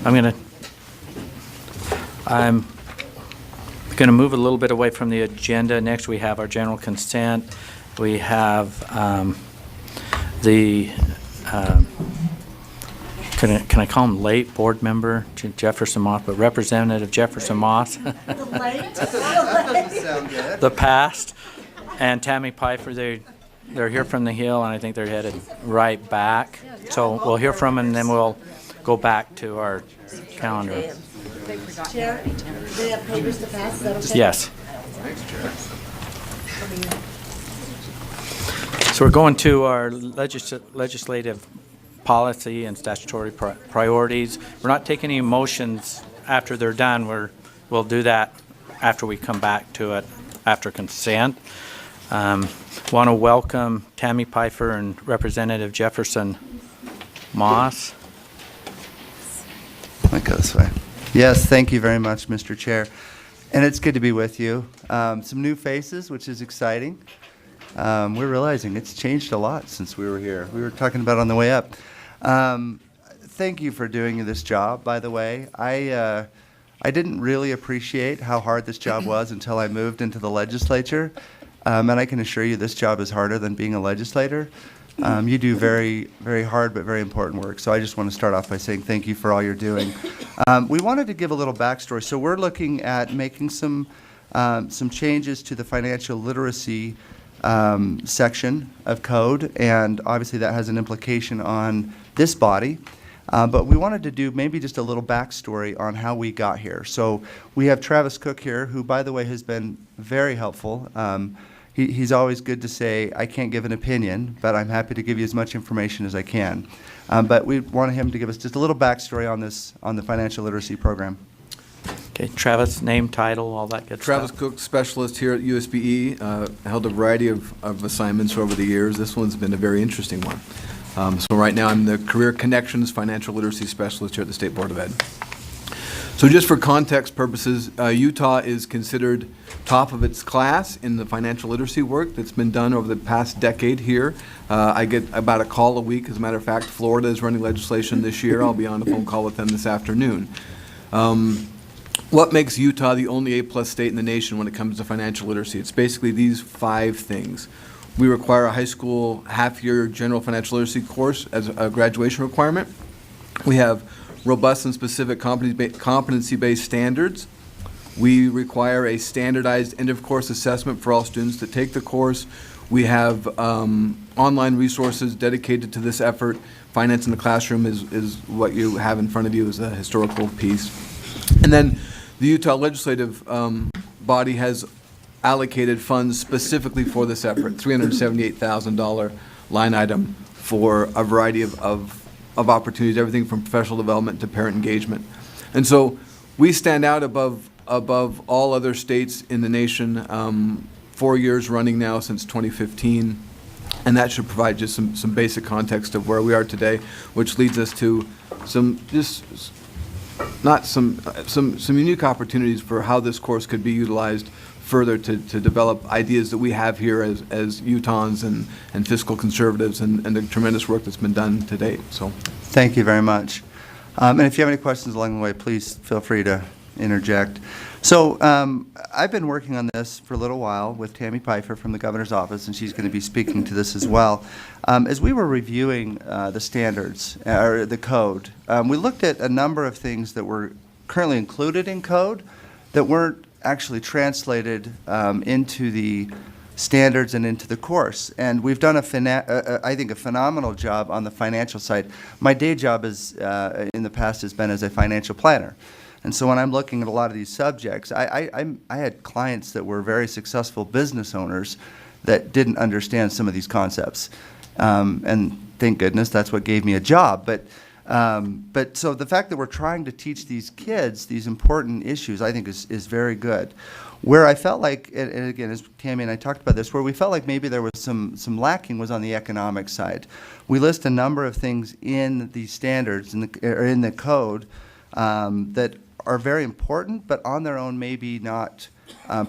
I'm gonna move a little bit away from the agenda. Next, we have our general consent. We have can I call him late board member Jefferson Moss, but Representative Jefferson Moss. The late? Sound good. The past, and Tammy Pfeiffer. They're here from the Hill, and I think they're headed right back. So we'll hear from them, and then we'll go back to our calendar. Chair, do they have papers to pass? Is that okay? Yes. So we're going to our legislative policy and statutory priorities. We're not taking any motions after they're done. We'll do that after we come back to it after consent. Want to welcome Tammy Pfeiffer and Representative Jefferson Moss. Might go this way. Yes, thank you very much, Mr. Chair. And it's good to be with you. Some new faces, which is exciting. We're realizing it's changed a lot since we were here. We were talking about it on the way up. Thank you for doing this job, by the way. I didn't really appreciate how hard this job was until I moved into the legislature. And I can assure you this job is harder than being a legislator. You do very, very hard but very important work. So I just want to start off by saying thank you for all you're doing. We wanted to give a little backstory. So we're looking at making some changes to the financial literacy section of code, and obviously that has an implication on this body. But we wanted to do maybe just a little backstory on how we got here. So we have Travis Cook here, who, by the way, has been very helpful. He's always good to say, I can't give an opinion, but I'm happy to give you as much information as I can. But we wanted him to give us just a little backstory on the financial literacy program. Okay, Travis, name, title, all that good Travis stuff. Cook, specialist here at USBE, held a variety of assignments over the years. This one's been a very interesting one. So right now I'm the Career Connections Financial Literacy Specialist here at the State Board of Ed. So just for context purposes, Utah is considered top of its class in the financial literacy work that's been done over the past decade here. I get about a call a week. As a matter of fact, Florida is running legislation this year. I'll be on a phone call with them this afternoon. What makes Utah the only A+ state in the nation when it comes to financial literacy? It's basically these 5 things. We require a high school half-year general financial literacy course as a graduation requirement. We have robust and specific competency-based standards. We require a standardized end-of-course assessment for all students to take the course. We have online resources dedicated to this effort. Finance in the Classroom is what you have in front of you as a historical piece. And then the Utah legislative body has allocated funds specifically for this effort, $378,000 line item for a variety of opportunities, everything from professional development to parent engagement. And so we stand out above all other states in the nation, 4 years running now since 2015, and that should provide just some basic context of where we are today, which leads us to some unique opportunities for how this course could be utilized further to develop ideas that we have here as Utahns and fiscal conservatives and the tremendous work that's been done to date. So, thank you very much. And if you have any questions along the way, please feel free to interject. So I've been working on this for a little while with Tammy Pfeiffer from the governor's office, and she's going to be speaking to this as well. As we were reviewing the standards, or the code, we looked at a number of things that were currently included in code that weren't actually translated into the standards and into the course. And we've done I think a phenomenal job on the financial side. My day job is in the past has been as a financial planner. And so when I'm looking at a lot of these subjects, I had clients that were very successful business owners that didn't understand some of these concepts. And thank goodness that's what gave me a job. But so the fact that we're trying to teach these kids these important issues, I think is very good. Where I felt like, and again, as Tammy and I talked about this, where we felt like maybe there was some lacking was on the economic side. We list a number of things in the standards, in the code, that are very important, but on their own maybe not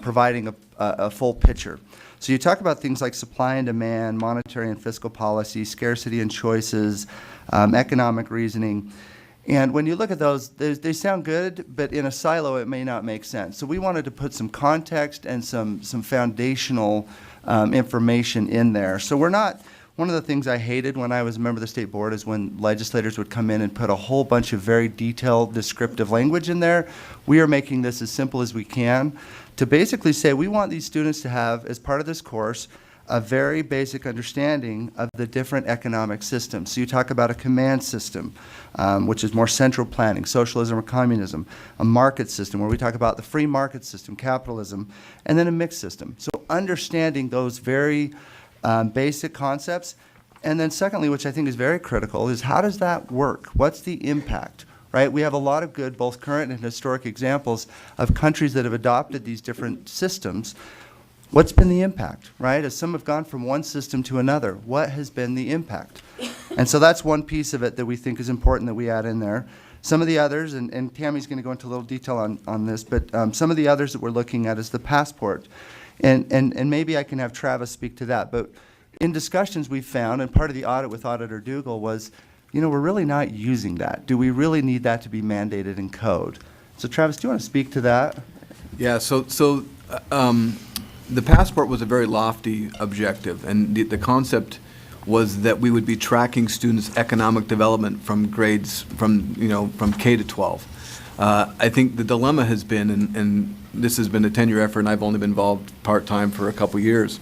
providing a full picture. So you talk about things like supply and demand, monetary and fiscal policy, scarcity and choices, economic reasoning. And when you look at those, they sound good, but in a silo, it may not make sense. So we wanted to put some context and some foundational information in there. So we're not, one of the things I hated when I was a member of the state board is when legislators would come in and put a whole bunch of very detailed descriptive language in there. We are making this as simple as we can to basically say we want these students to have, as part of this course, a very basic understanding of the different economic systems. So you talk about a command system, which is more central planning, socialism or communism, a market system where we talk about the free market system, capitalism, and then a mixed system. So understanding those very basic concepts. And then secondly, which I think is very critical, is how does that work? What's the impact? Right? We have a lot of good, both current and historic examples of countries that have adopted these different systems. What's been the impact, right? As some have gone from one system to another, what has been the impact? And so that's one piece of it that we think is important that we add in there. Some of the others, and Tammy's going to go into a little detail on this, but some of the others that we're looking at is the passport. And maybe I can have Travis speak to that. But in discussions we've found, and part of the audit with Auditor Dougal was, we're really not using that. Do we really need that to be mandated in code? So Travis, do you want to speak to that? Yeah, the passport was a very lofty objective, and the concept was that we would be tracking students' economic development from grades, from K to 12. I think the dilemma has been, and this has been a 10-year effort, and I've only been involved part-time for a couple years,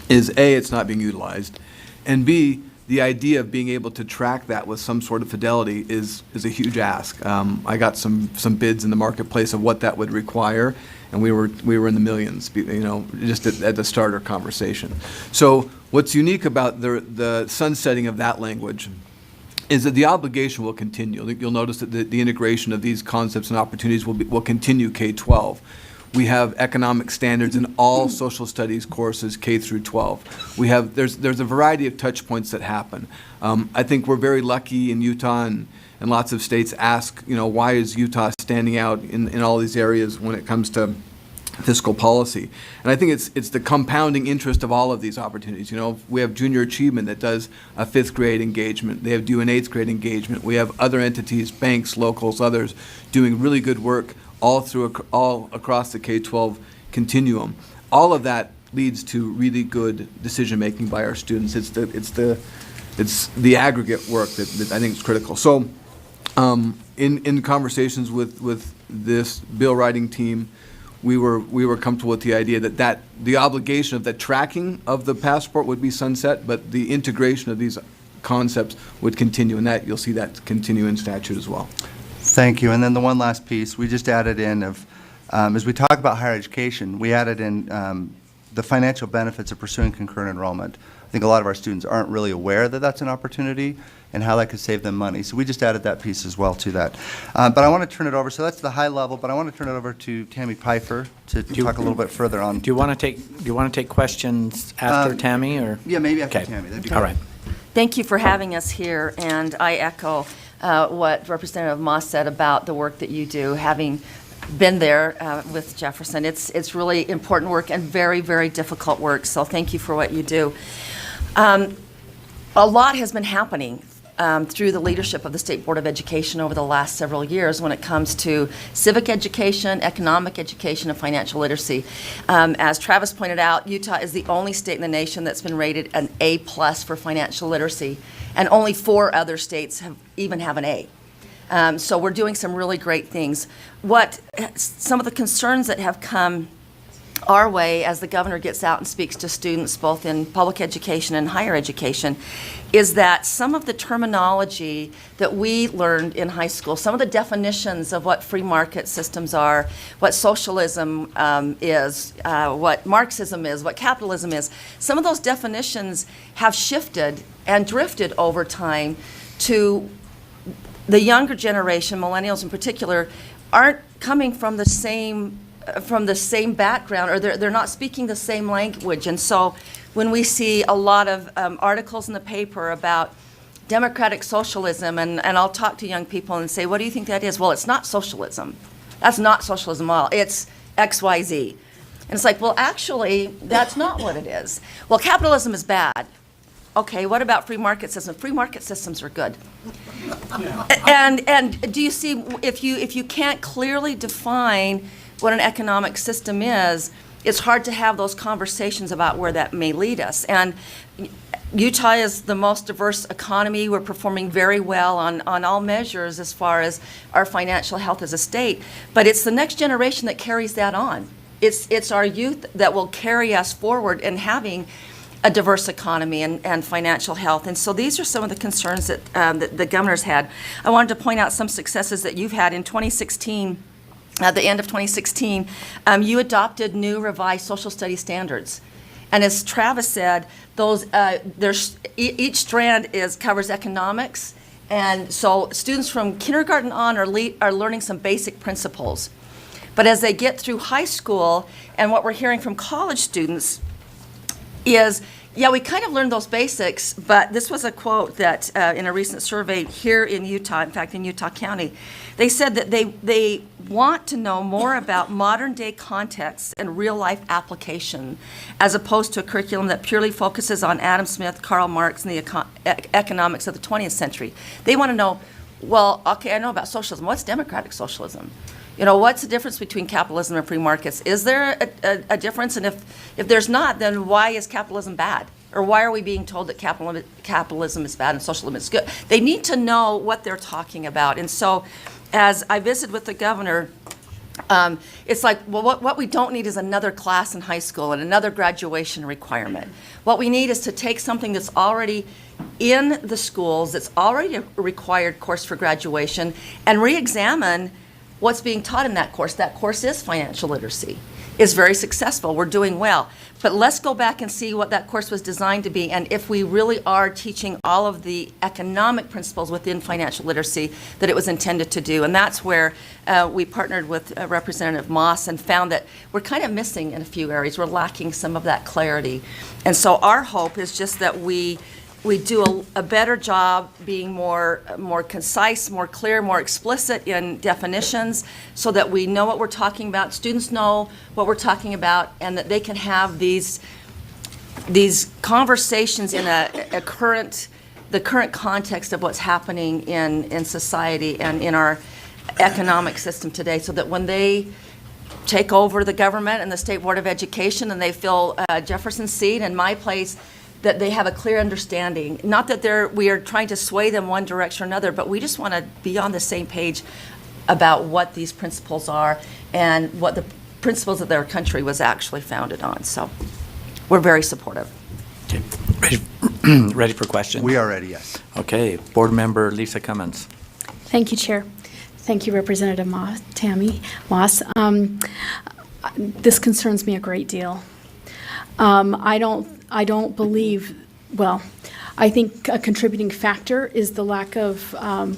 is A, it's not being utilized, and B, the idea of being able to track that with some sort of fidelity is a huge ask. I got some bids in the marketplace of what that would require, and we were in the millions, just at the starter conversation. So what's unique about the sunsetting of that language is that the obligation will continue. You'll notice that the integration of these concepts and opportunities will continue K-12. We have economic standards in all social studies courses K through 12. There's a variety of touch points that happen. I think we're very lucky in Utah, and lots of states ask, why is Utah standing out in all these areas when it comes to fiscal policy? And I think it's the compounding interest of all of these opportunities. We have junior achievement that does a 5th grade engagement. They have due and 8th grade engagement. We have other entities, banks, locals, others, doing really good work all across the K-12 continuum. All of that leads to really good decision-making by our students. It's the aggregate work that I think is critical. So in conversations with this bill writing team, we were comfortable with the idea that the obligation of the tracking of the passport would be sunset, but the integration of these concepts would continue, and that you'll see that continue in statute as well. Thank you. And then the one last piece, we just added in as we talk about higher education, we added in the financial benefits of pursuing concurrent enrollment. I think a lot of our students aren't really aware that that's an opportunity and how that could save them money. So we just added that piece as well to that. But I want to turn it over. So that's the high level, but I want to turn it over to Tammy Pfeiffer to talk a little bit further on. Do you want to take questions after Tammy, or? Yeah, maybe after Okay. Tammy. That'd be All great. right. Thank you for having us here, and I echo what Representative Moss said about the work that you do, having been there with Jefferson. It's really important work and very, very difficult work, so thank you for what you do. A lot has been happening through the leadership of the State Board of Education over the last several years when it comes to civic education, economic education, and financial literacy. As Travis pointed out, Utah is the only state in the nation that's been rated an A+ for financial literacy, and only 4 other states even have an A. So we're doing some really great things. Some of the concerns that have come our way as the governor gets out and speaks to students both in public education and higher education is that some of the terminology that we learned in high school, some of the definitions of what free market systems are, what socialism is, what Marxism is, what capitalism is, some of those definitions have shifted and drifted over time to the younger generation, millennials in particular, aren't coming from the same background, or they're not speaking the same language. And so when we see a lot of articles in the paper about democratic socialism, and I'll talk to young people and say, what do you think that is? Well, it's not socialism. That's not socialism at all. It's XYZ. And it's like, well, actually, that's not what it is. Well, capitalism is bad. okay, what about free market systems? Free market systems are good. And do you see, if you can't clearly define what an economic system is, it's hard to have those conversations about where that may lead us. And Utah is the most diverse economy. We're performing very well on all measures as far as our financial health as a state. But it's the next generation that carries that on. It's our youth that will carry us forward in having a diverse economy and financial health. And so these are some of the concerns that, that the governor's had. I wanted to point out some successes that you've had in 2016. At the end of 2016, you adopted new revised social studies standards. And as Travis said, those each strand covers economics, and so students from kindergarten on are learning some basic principles. But as they get through high school, and what we're hearing from college students is, yeah, we kind of learned those basics, but this was a quote that in a recent survey here in Utah, in fact in Utah County, they said that they want to know more about modern day contexts and real life application as opposed to a curriculum that purely focuses on Adam Smith, Karl Marx, and the economics of the 20th century. They want to know, well, okay, I know about socialism. What's democratic socialism? You know, what's the difference between capitalism and free markets? Is there a difference? And if there's not, then why is capitalism bad? Or why are we being told that capitalism is bad and socialism is good? They need to know what they're talking about. And so as I visited with the governor, it's like, well, what we don't need is another class in high school and another graduation requirement. What we need is to take something that's already in the schools, that's already a required course for graduation, and re-examine what's being taught in that course. That course is financial literacy. It's very successful. We're doing well. But let's go back and see what that course was designed to be, and if we really are teaching all of the economic principles within financial literacy that it was intended to do. And that's where we partnered with Representative Moss and found that we're kind of missing in a few areas. We're lacking some of that clarity. And so our hope is just that we do a better job being more concise, more clear, more explicit in definitions so that we know what we're talking about, students know what we're talking about, and that they can have these conversations in the current context of what's happening in society and in our economic system today, so that when they take over the government and the State Board of Education and they fill Jefferson's seat and my place, that they have a clear understanding. Not that we are trying to sway them one direction or another, but we just want to be on the same page about what these principles are and what the principles of their country was actually founded on. So we're very supportive. Okay. Ready for questions? We are ready, yes. Okay. Board Member Lisa Cummins. Thank you, Chair. Thank you, Representative Tammy Moss. This concerns me a great deal. I don't believe, well, I think a contributing factor is the lack of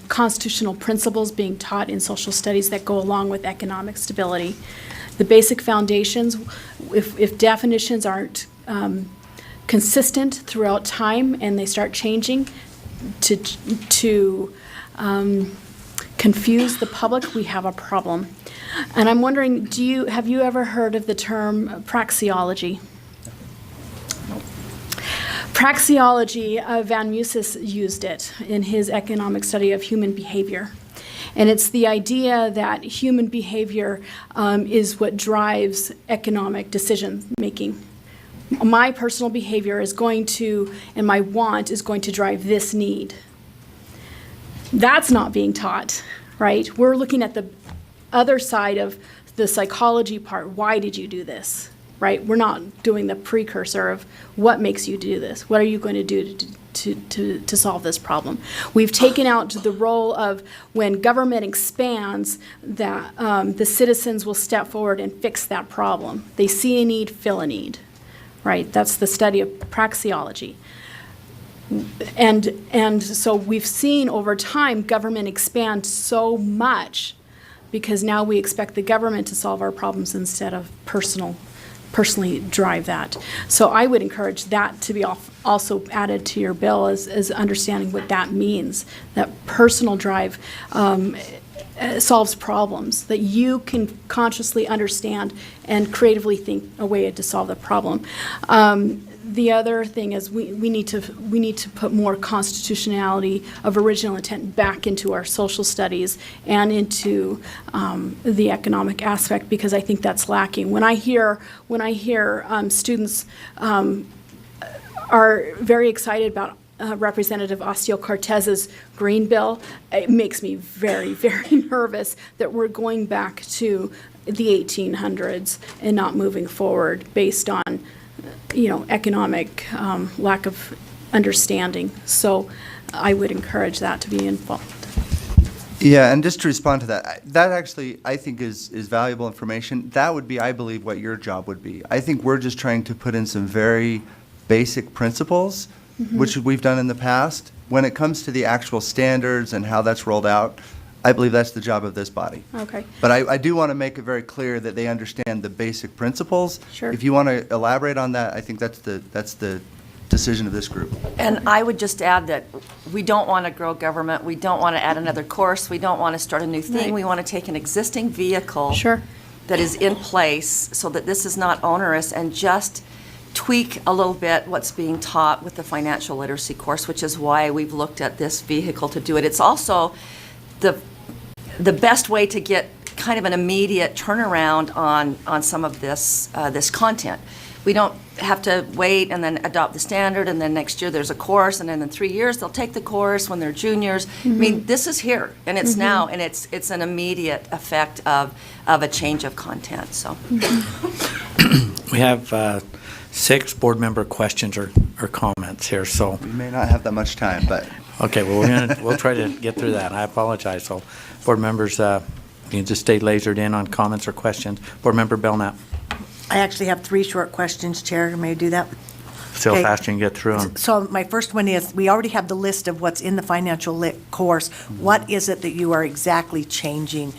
constitutional principles being taught in social studies that go along with economic stability. The basic foundations, if definitions aren't consistent throughout time and they start changing to confuse the public, we have a problem. And I'm wondering, have you ever heard of the term praxeology? Praxeology, Van Musis used it in his economic study of human behavior. And it's the idea that human behavior is what drives economic decision making. My personal behavior is going to, and my want is going to drive this need. That's not being taught, right? We're looking at the other side of the psychology part. Why did you do this? Right? We're not doing the precursor of what makes you do this. What are you going to do to solve this problem? We've taken out the role of when government expands that the citizens will step forward and fix that problem. They see a need, fill a need. Right? That's the study of praxeology. And so we've seen over time government expand so much because now we expect the government to solve our problems instead of personally drive that. So I would encourage that to be also added to your bill as understanding what that means, that personal drive solves problems, that you can consciously understand and creatively think a way to solve the problem. the other thing is we need to put more constitutionality of original intent back into our social studies and into the economic aspect, because I think that's lacking. When I hear students are very excited about Representative Ocasio-Cortez's green bill, it makes me very, very nervous that we're going back to the 1800s and not moving forward based on, economic lack of understanding. So I would encourage that to be involved. Yeah, and just to respond to that, that actually, I think, is valuable information. That would be, I believe, what your job would be. I think we're just trying to put in some very basic principles, which we've done in the past. When it comes to the actual standards and how that's rolled out, I believe that's the job of this body. Okay. But I do want to make it very clear that they understand the basic principles. Sure. If you want to elaborate on that, I think that's the decision of this group. And I would just add that we don't want to grow government, we don't want to add another course, we don't want to start a new thing. Right. We want to take an existing vehicle Sure. that is in place so that this is not onerous, and just tweak a little bit what's being taught with the financial literacy course, which is why we've looked at this vehicle to do it. It's also the best way to get kind of an immediate turnaround on some of this content. We don't have to wait and then adopt the standard, and then next year there's a course, and then in 3 years they'll take the course when they're juniors. I mean, this is here, and it's now, and it's an immediate effect of a change of content, so. We have 6 board member questions or comments here, so, We may not have that much time, but okay, well, we'll try to get through that. I apologize. So, board members, you can just stay lasered in on comments or questions. Board member Belknap, I actually have 3 short questions, Chair. May I do that? see how Okay. fast you can get through them. So my first one is, we already have the list of what's in the financial lit course. What is it that you are exactly changing?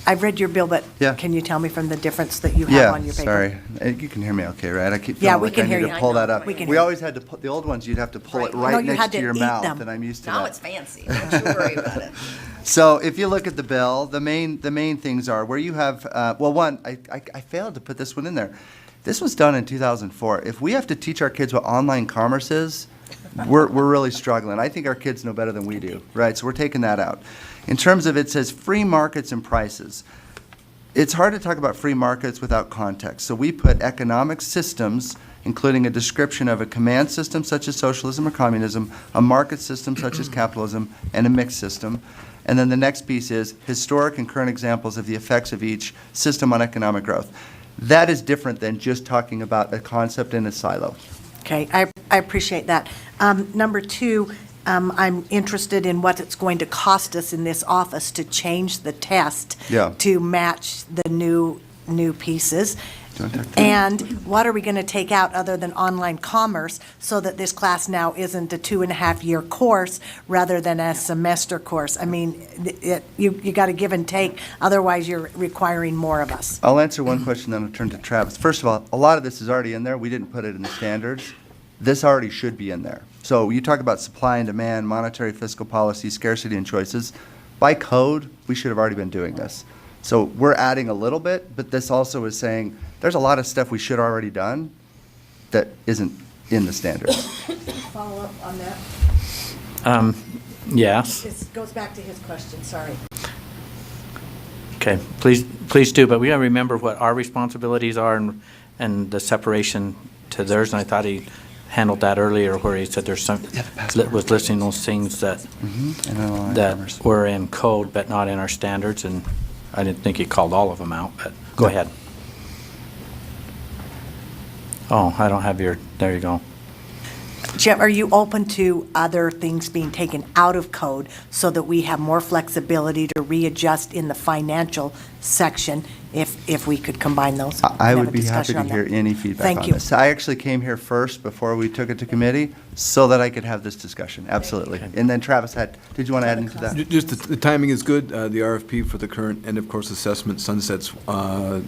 I've read your bill, but Yeah. can you tell me from the difference that you have on your paper? sorry. You can hear me okay, right? I keep Yeah, feeling we like can I hear need you. to pull that up. We can We hear always had to put, the old ones, you'd have to pull it No, right you next had to to your eat mouth, them. and I'm used to Now that. it's fancy, don't you worry about it. So if you look at the bill, the main things are where you have, well, one, I failed to put this one in there. This was done in 2004. If we have to teach our kids what online commerce is, we're really struggling. I think our kids know better than we do, right? So we're taking that out. In terms of, it says free markets and prices. It's hard to talk about free markets without context. So we put economic systems, including a description of a command system such as socialism or communism, a market system such as capitalism, and a mixed system. And then the next piece is historic and current examples of the effects of each system on economic growth. That is different than just talking about a concept in a silo. Okay, I appreciate that. Number 2, I'm interested in what it's going to cost us in this office to change the test Yeah. to match the new pieces. Do you want to talk to And what are we going to take out other than online commerce so that this class now isn't a 2.5-year course rather than a semester course? I mean, you got to give and take, otherwise you're requiring more of us. I'll answer one question, then I'll turn to Travis. First of all, a lot of this is already in there. We didn't put it in the standards. This already should be in there. So you talk about supply and demand, monetary fiscal policy, scarcity and choices. By code, we should have already been doing this. So we're adding a little bit, but this also is saying there's a lot of stuff we should already done that isn't in the standards. Follow up on that? Yes, This goes back to his question, sorry. okay, please do, but we gotta remember what our responsibilities are and the separation to theirs, and I thought he handled that earlier where he said there's some, was listing those things that And online that commerce. were in code but not in our standards, and I didn't think he called all of them out, but go No. ahead. Oh, I don't have your, there you go. Jim, are you open to other things being taken out of code so that we have more flexibility to readjust in the financial section if we could combine those? I and have would a be happy discussion to on that? hear any feedback Thank on you. this. I actually came here first before we took it to committee so that I could have this discussion, absolutely. And then Travis did you want to add into that? Just the timing is good. The RFP for the current end-of-course assessment sunsets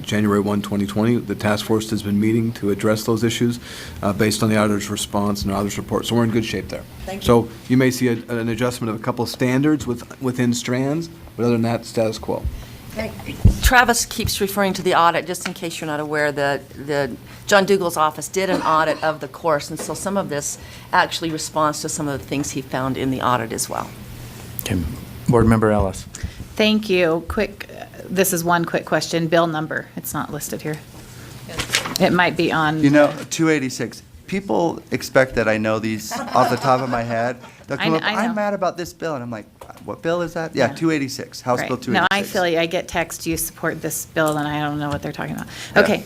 January 1, 2020. The task force has been meeting to address those issues based on the auditor's response and the auditor's report. So we're in good shape there. Thank you. So you may see an adjustment of a couple of standards within strands, but other than that, status quo. Travis keeps referring to the audit, just in case you're not aware, the John Dougal's office did an audit of the course, and so some of this actually responds to some of the things he found in the audit as well. Okay. Board Member Ellis. Thank you. This is one quick question. Bill number. It's not listed here. It might be on. 286. People expect that I know these off the top of my head. They'll come up, I know. I'm mad about this bill, and I'm like, what bill is that? Yeah, 286, House Right. Bill 286. No, I feel you. I get text, you support this bill, and I don't know what they're talking about. Yeah. Okay,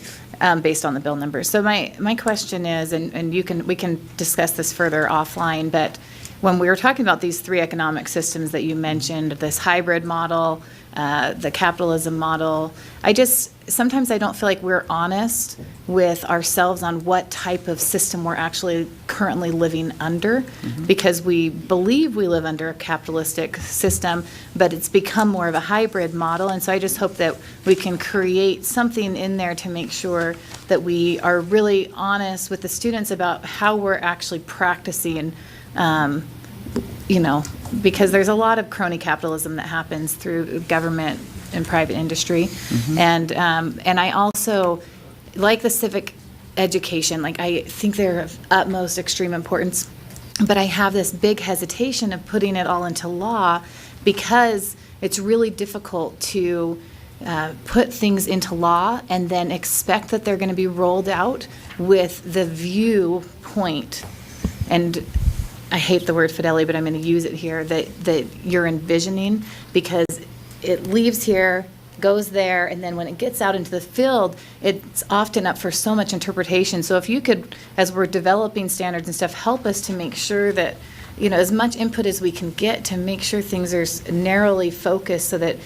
based on the bill numbers. So my question is, and we can discuss this further offline, but when we were talking about these three economic systems that you mentioned, this hybrid model, the capitalism model, sometimes I don't feel like we're honest with ourselves on what type of system we're actually currently living under, because we believe we live under a capitalistic system, but it's become more of a hybrid model. And so I just hope that we can create something in there to make sure that we are really honest with the students about how we're actually practicing, because there's a lot of crony capitalism that happens through government and private industry. And I also like the civic education. Like, I think they're of utmost extreme importance, but I have this big hesitation of putting it all into law because it's really difficult to put things into law and then expect that they're going to be rolled out with the viewpoint, and I hate the word fidelity, but I'm going to use it here, that you're envisioning, because it leaves here, goes there, and then when it gets out into the field, it's often up for so much interpretation. So if you could, as we're developing standards and stuff, help us to make sure that, as much input as we can get to make sure things are narrowly focused so that,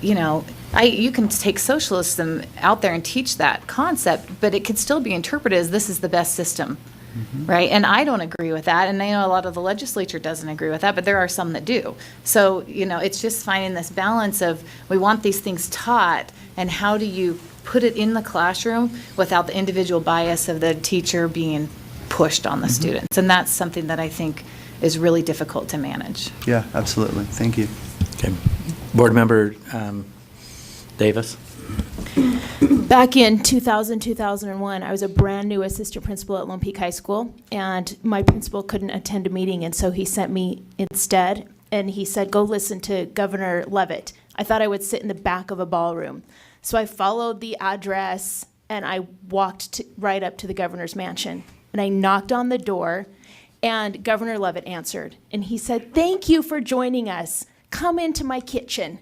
you can take socialism out there and teach that concept, but it could still be interpreted as this is the best system. Right? And I don't agree with that. And I know a lot of the legislature doesn't agree with that, but there are some that do. So, it's just finding this balance of, we want these things taught, and how do you put it in the classroom without the individual bias of the teacher being pushed on the students. And that's something that I think is really difficult to manage. Yeah, absolutely. Thank you. Okay. Board Member Davis. Back in 2000, 2001, I was a brand new assistant principal at Lone Peak High School, and my principal couldn't attend a meeting, and so he sent me instead, and he said, go listen to Governor Levitt. I thought I would sit in the back of a ballroom. So I followed the address, and I walked right up to the governor's mansion, and I knocked on the door, and Governor Levitt answered, and he said, thank you for joining us. Come into my kitchen.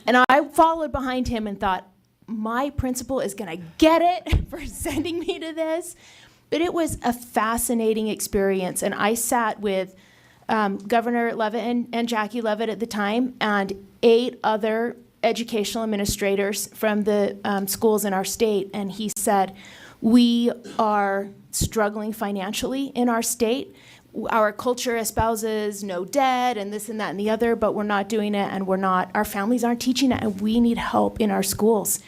And I followed behind him and thought, my principal is going to get it for sending me to this. But it was a fascinating experience. And I sat with Governor Levitt and Jackie Levitt at the time, and 8 other educational administrators from the schools in our state. And he said, we are struggling financially in our state. Our culture espouses no debt and this and that and the other, but we're not doing it, and our families aren't teaching it, and we need help in our schools.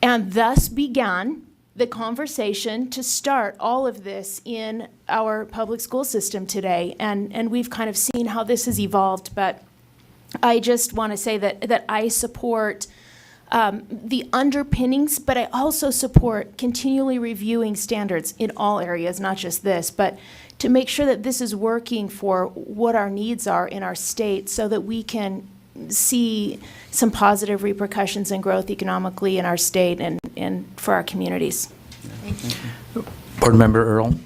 And thus began the conversation to start all of this in our public school system today. And we've kind of seen how this has evolved, but I just want to say that I support the underpinnings, but I also support continually reviewing standards in all areas, not just this, but to make sure that this is working for what our needs are in our state so that we can see some positive repercussions and growth economically in our state and for our communities. Board Member Earl.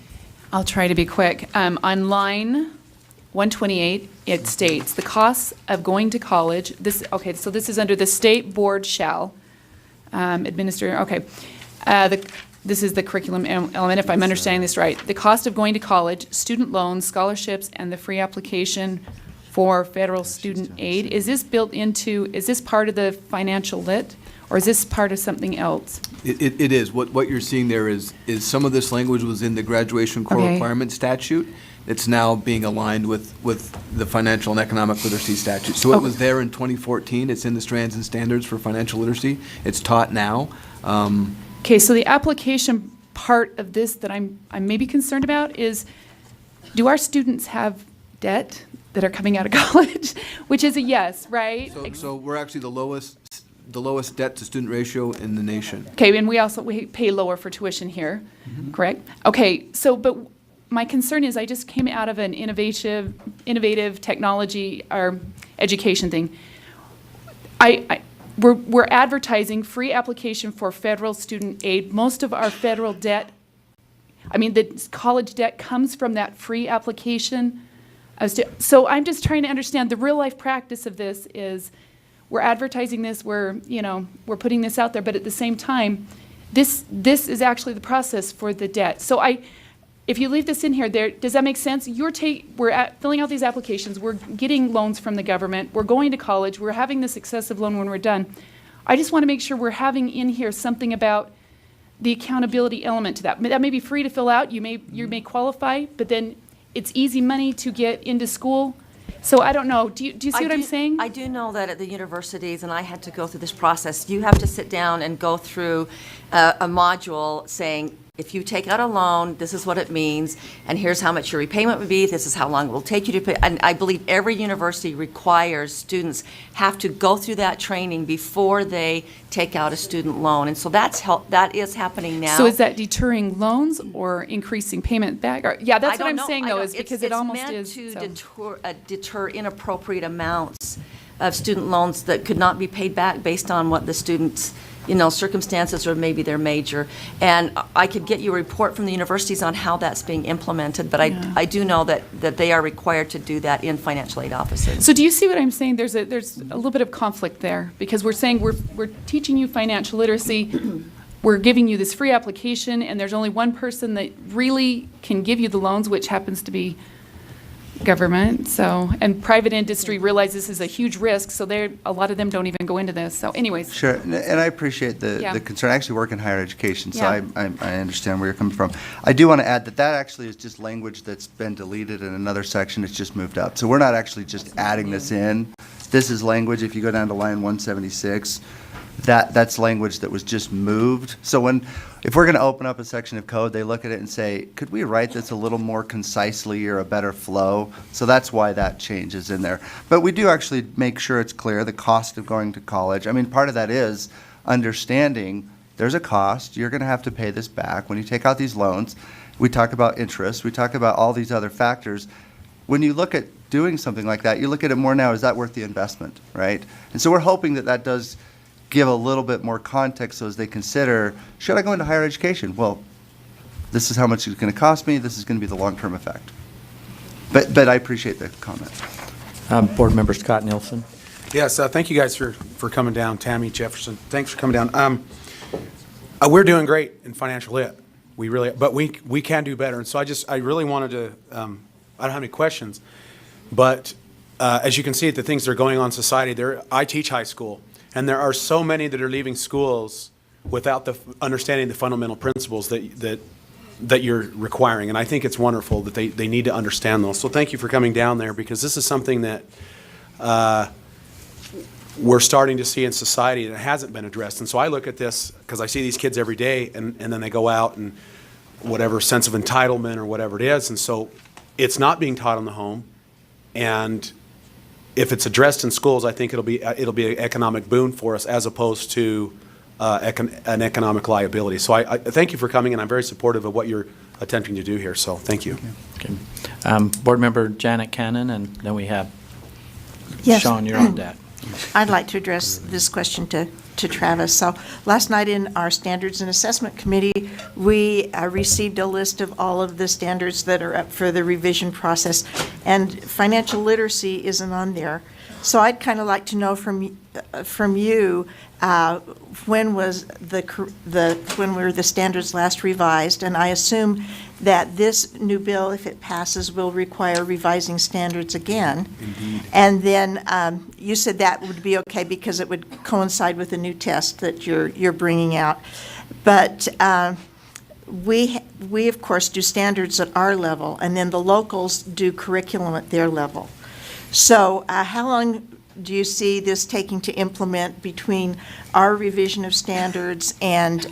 I'll try to be quick. On line 128, it states, the costs of going to college, so this is under the state board shall administer, this is the curriculum element, if I'm understanding this right. The cost of going to college, student loans, scholarships, and the free application for federal student aid. Is this part of the financial lit, or is this part of something else? It is. What you're seeing there is some of this language was in the graduation core requirement statute. It's now being aligned with the financial and economic literacy statute. So it was there in 2014. It's in the strands and standards for financial literacy. It's taught now. Okay, so the application part of this that I'm maybe concerned about is, do our students have debt that are coming out of college? Which is a yes, right? So we're actually the lowest the lowest debt-to-student ratio in the nation. Okay, and we pay lower for tuition here, correct? Okay, so, but my concern is I just came out of an innovative technology or education thing. We're advertising free application for federal student aid. Most of our federal debt, the college debt comes from that free application. So I'm just trying to understand the real life practice of this is we're advertising this, we're putting this out there, but at the same time, this is actually the process for the debt. So if you leave this in here, does that make sense? We're filling out these applications, we're getting loans from the government, we're going to college, we're having this excessive loan when we're done. I just want to make sure we're having in here something about the accountability element to that. That may be free to fill out, you may qualify, but then it's easy money to get into school. So I don't know, do you see what I'm saying? I do know that at the universities, and I had to go through this process, you have to sit down and go through a module saying, if you take out a loan, this is what it means, and here's how much your repayment would be, this is how long it will take you to pay. And I believe every university requires students have to go through that training before they take out a student loan. And so that is happening now. So is that deterring loans or increasing payment back? Yeah, that's what I'm saying though, is because it almost is. It's meant to deter inappropriate amounts of student loans that could not be paid back based on what the student's circumstances or maybe their major. And I could get you a report from the universities on how that's being implemented, but I do know that they are required to do that in financial aid offices. So do you see what I'm saying? There's a little bit of conflict there because we're saying we're teaching you financial literacy, we're giving you this free application, and there's only one person that really can give you the loans, which happens to be government. So, and private industry realizes this is a huge risk, so a lot of them don't even go into this. So anyways. Sure, and I appreciate the concern. I actually work in higher education, so I understand where you're coming from. I do want to add that actually is just language that's been deleted in another section. It's just moved up. So we're not actually just adding this in. This is language, if you go down to line 176, that's language that was just moved. So if we're going to open up a section of code, they look at it and say, could we write this a little more concisely or a better flow? So that's why that change is in there. But we do actually make sure it's clear, the cost of going to college. Part of that is understanding there's a cost. You're going to have to pay this back. When you take out these loans, we talk about interest. We talk about all these other factors. When you look at doing something like that, you look at it more now, is that worth the investment, right? And so we're hoping that does give a little bit more context so as they consider, should I go into higher education? Well, this is how much it's going to cost me. This is going to be the long-term effect. But I appreciate the comment. Board Member Scott Nielsen. Yes, thank you guys for coming down. Tammy, Jefferson, thanks for coming down. We're doing great in financial lit. But we can do better. And so I really wanted to, I don't have any questions, but as you can see, the things that are going on in society, I teach high school. And there are so many that are leaving schools without understanding the fundamental principles that you're requiring. And I think it's wonderful that they need to understand those. So thank you for coming down there, because this is something that we're starting to see in society that hasn't been addressed. And so I look at this because I see these kids every day, and then they go out and whatever sense of entitlement or whatever it is. And so it's not being taught in the home. And if it's addressed in schools, I think it'll be an economic boon for us as opposed to an economic liability. So I thank you for coming, and I'm very supportive of what you're attempting to do here. So thank you. Okay. Board Member Janet Cannon, and then we have Yes. Sean, you're on that. I'd like to address this question to Travis. So last night in our Standards and Assessment Committee, we received a list of all of the standards that are up for the revision process, and financial literacy isn't on there. So I'd kind of like to know from you, when were the standards last revised? And I assume that this new bill, if it passes, will require revising standards again. Indeed. And then you said that would be okay because it would coincide with a new test that you're bringing out. But we of course do standards at our level, and then the locals do curriculum at their level. So how long do you see this taking to implement between our revision of standards and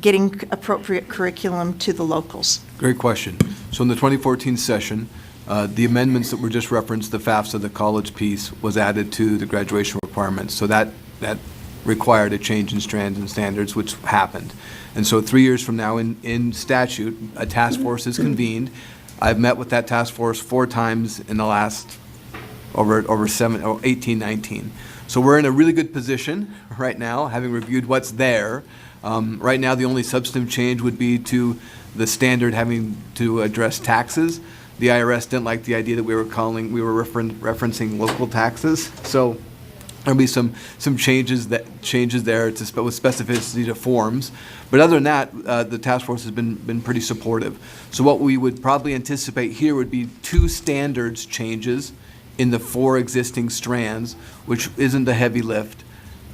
getting appropriate curriculum to the locals? Great question. So in the 2014 session, the amendments that were just referenced, the FAFSA, the college piece, was added to the graduation requirements. So that required a change in strands and standards, which happened. And so 3 years from now, in statute, a task force is convened. I've met with that task force 4 times in the last over 18, 19. So we're in a really good position right now, having reviewed what's there. Right now, the only substantive change would be to the standard having to address taxes. The IRS didn't like the idea that we were referencing local taxes. So there'll be some changes there with specificity to forms. But other than that, the task force has been pretty supportive. So what we would probably anticipate here would be 2 standards changes in the 4 existing strands, which isn't a heavy lift,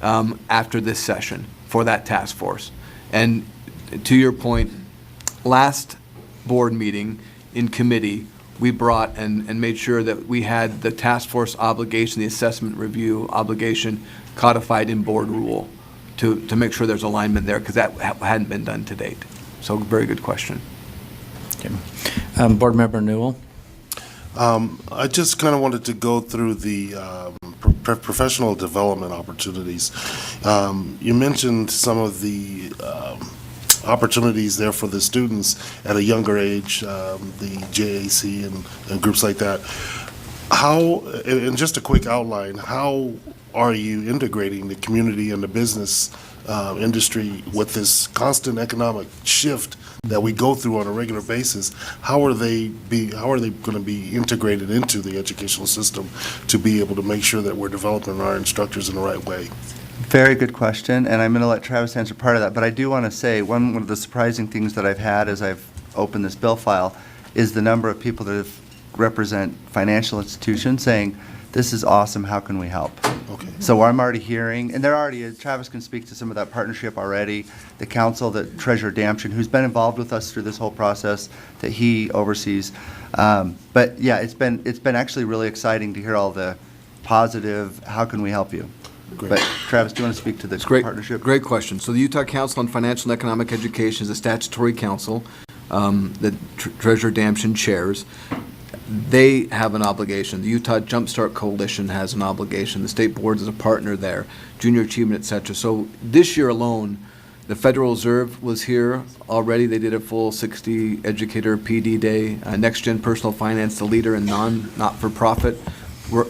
after this session for that task force. And to your point, last board meeting in committee, we brought and made sure that we had the task force obligation, the assessment review obligation codified in board rule to make sure there's alignment there, because that hadn't been done to date. So very good question. Okay. Board Member Newell. I just kind of wanted to go through the professional development opportunities. You mentioned some of the opportunities there for the students at a younger age, the JAC and groups like that. How, and just a quick outline, how are you integrating the community and the business industry with this constant economic shift that we go through on a regular basis? How are they going to be integrated into the educational system to be able to make sure that we're developing our instructors in the right way? Very good question, and I'm going to let Travis answer part of that. But I do want to say one of the surprising things that I've had as I've opened this bill file is the number of people that represent financial institutions saying, "This is awesome, how can we help?" Okay. So I'm already hearing, and Travis can speak to some of that partnership already, the council that Treasurer Damchen, who's been involved with us through this whole process, that he oversees. But yeah, it's been actually really exciting to hear all the positive, how can we help you? Great. But Travis, do you want to speak to the partnership? Great question. So the Utah Council on Financial and Economic Education is a statutory council that Treasurer Damchen chairs. They have an obligation. The Utah Jumpstart Coalition has an obligation. The state board is a partner there, junior achievement, et cetera. So this year alone, the Federal Reserve was here already. They did a full 60 educator PD day. Next Gen Personal Finance, the leader in not-for-profit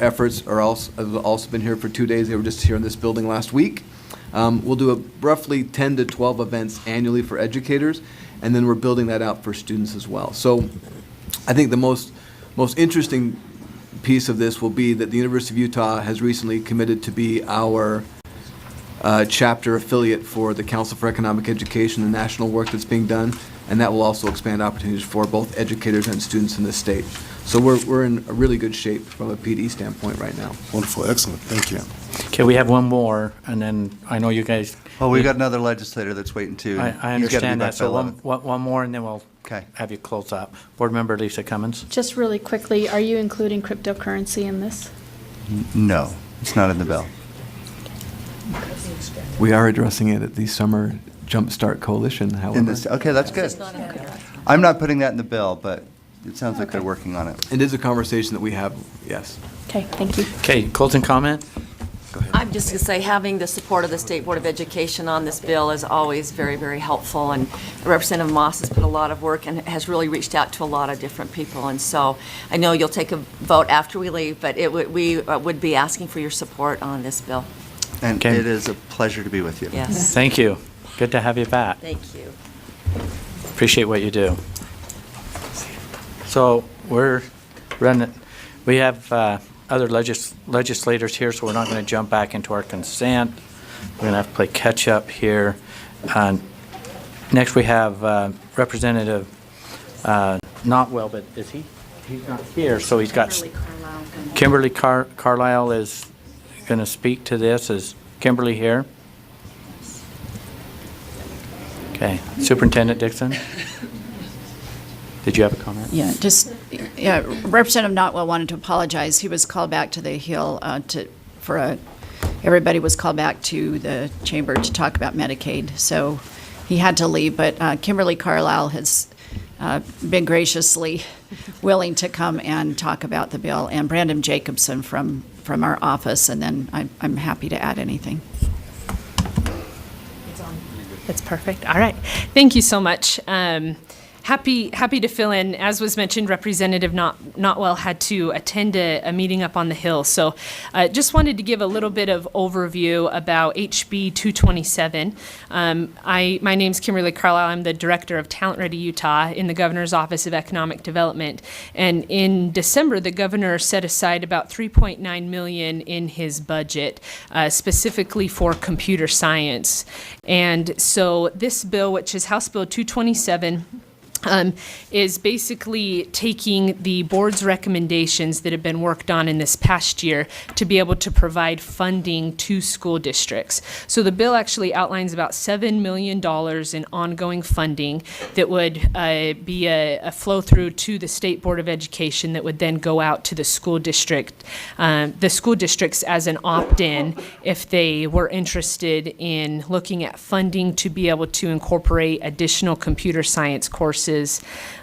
efforts, have also been here for 2 days. They were just here in this building last week. We'll do roughly 10 to 12 events annually for educators, and then we're building that out for students as well. So I think the most interesting piece of this will be that the University of Utah has recently committed to be our chapter affiliate for the Council for Economic Education, the national work that's being done, and that will also expand opportunities for both educators and students in the state. So we're in a really good shape from a PD standpoint right now. Wonderful, excellent, thank you. Okay, we have one more, and then I know you guys. Oh, we got another legislator that's waiting too. I understand that, so one more, and then we'll have you close up. Board Member Lisa Cummins. Just really quickly, are you including cryptocurrency in this? No, it's not in the bill. We are addressing it at the Summer Jumpstart Coalition, however. Okay, that's good. I'm not putting that in the bill, but it sounds like they're working on it. It is a conversation that we have, yes. Okay, thank you. Okay, closing comment? Go ahead. I'm just going to say, having the support of the State Board of Education on this bill is always very, very helpful, and Representative Moss has put a lot of work and has really reached out to a lot of different people, and so I know you'll take a vote after we leave, but we would be asking for your support on this bill. And it is a pleasure to be with you. Yes. Thank you. Good to have you back. Thank you. Appreciate what you do. So we're running, we have other legislators here, so we're not going to jump back into our consent. We're going to have to play catch up here. Next we have Representative Notwell, but is he? He's not here, so he's got Kimberly Carlisle is going to speak to this. Is Kimberly here? Okay. Superintendent Dixon? Did you have a comment? Yeah, Representative Notwell wanted to apologize. He was called back to the Hill everybody was called back to the chamber to talk about Medicaid, so he had to leave. But Kimberly Carlisle has been graciously willing to come and talk about the bill, and Brandon Jacobson from our office, and then I'm happy to add anything. That's perfect. All right. Thank you so much. Happy to fill in. As was mentioned, Representative Notwell had to attend a meeting up on the Hill. So just wanted to give a little bit of overview about HB 227. My name's Kimberly Carlisle. I'm the Director of Talent Ready Utah in the Governor's Office of Economic Development. And in December, the Governor set aside about $3.9 million in his budget, specifically for computer science. And so this bill, which is House Bill 227, is basically taking the board's recommendations that have been worked on in this past year to be able to provide funding to school districts. So the bill actually outlines about $7 million in ongoing funding that would be a flow through to the State Board of Education that would then go out to the school districts as an opt-in if they were interested in looking at funding to be able to incorporate additional computer science courses.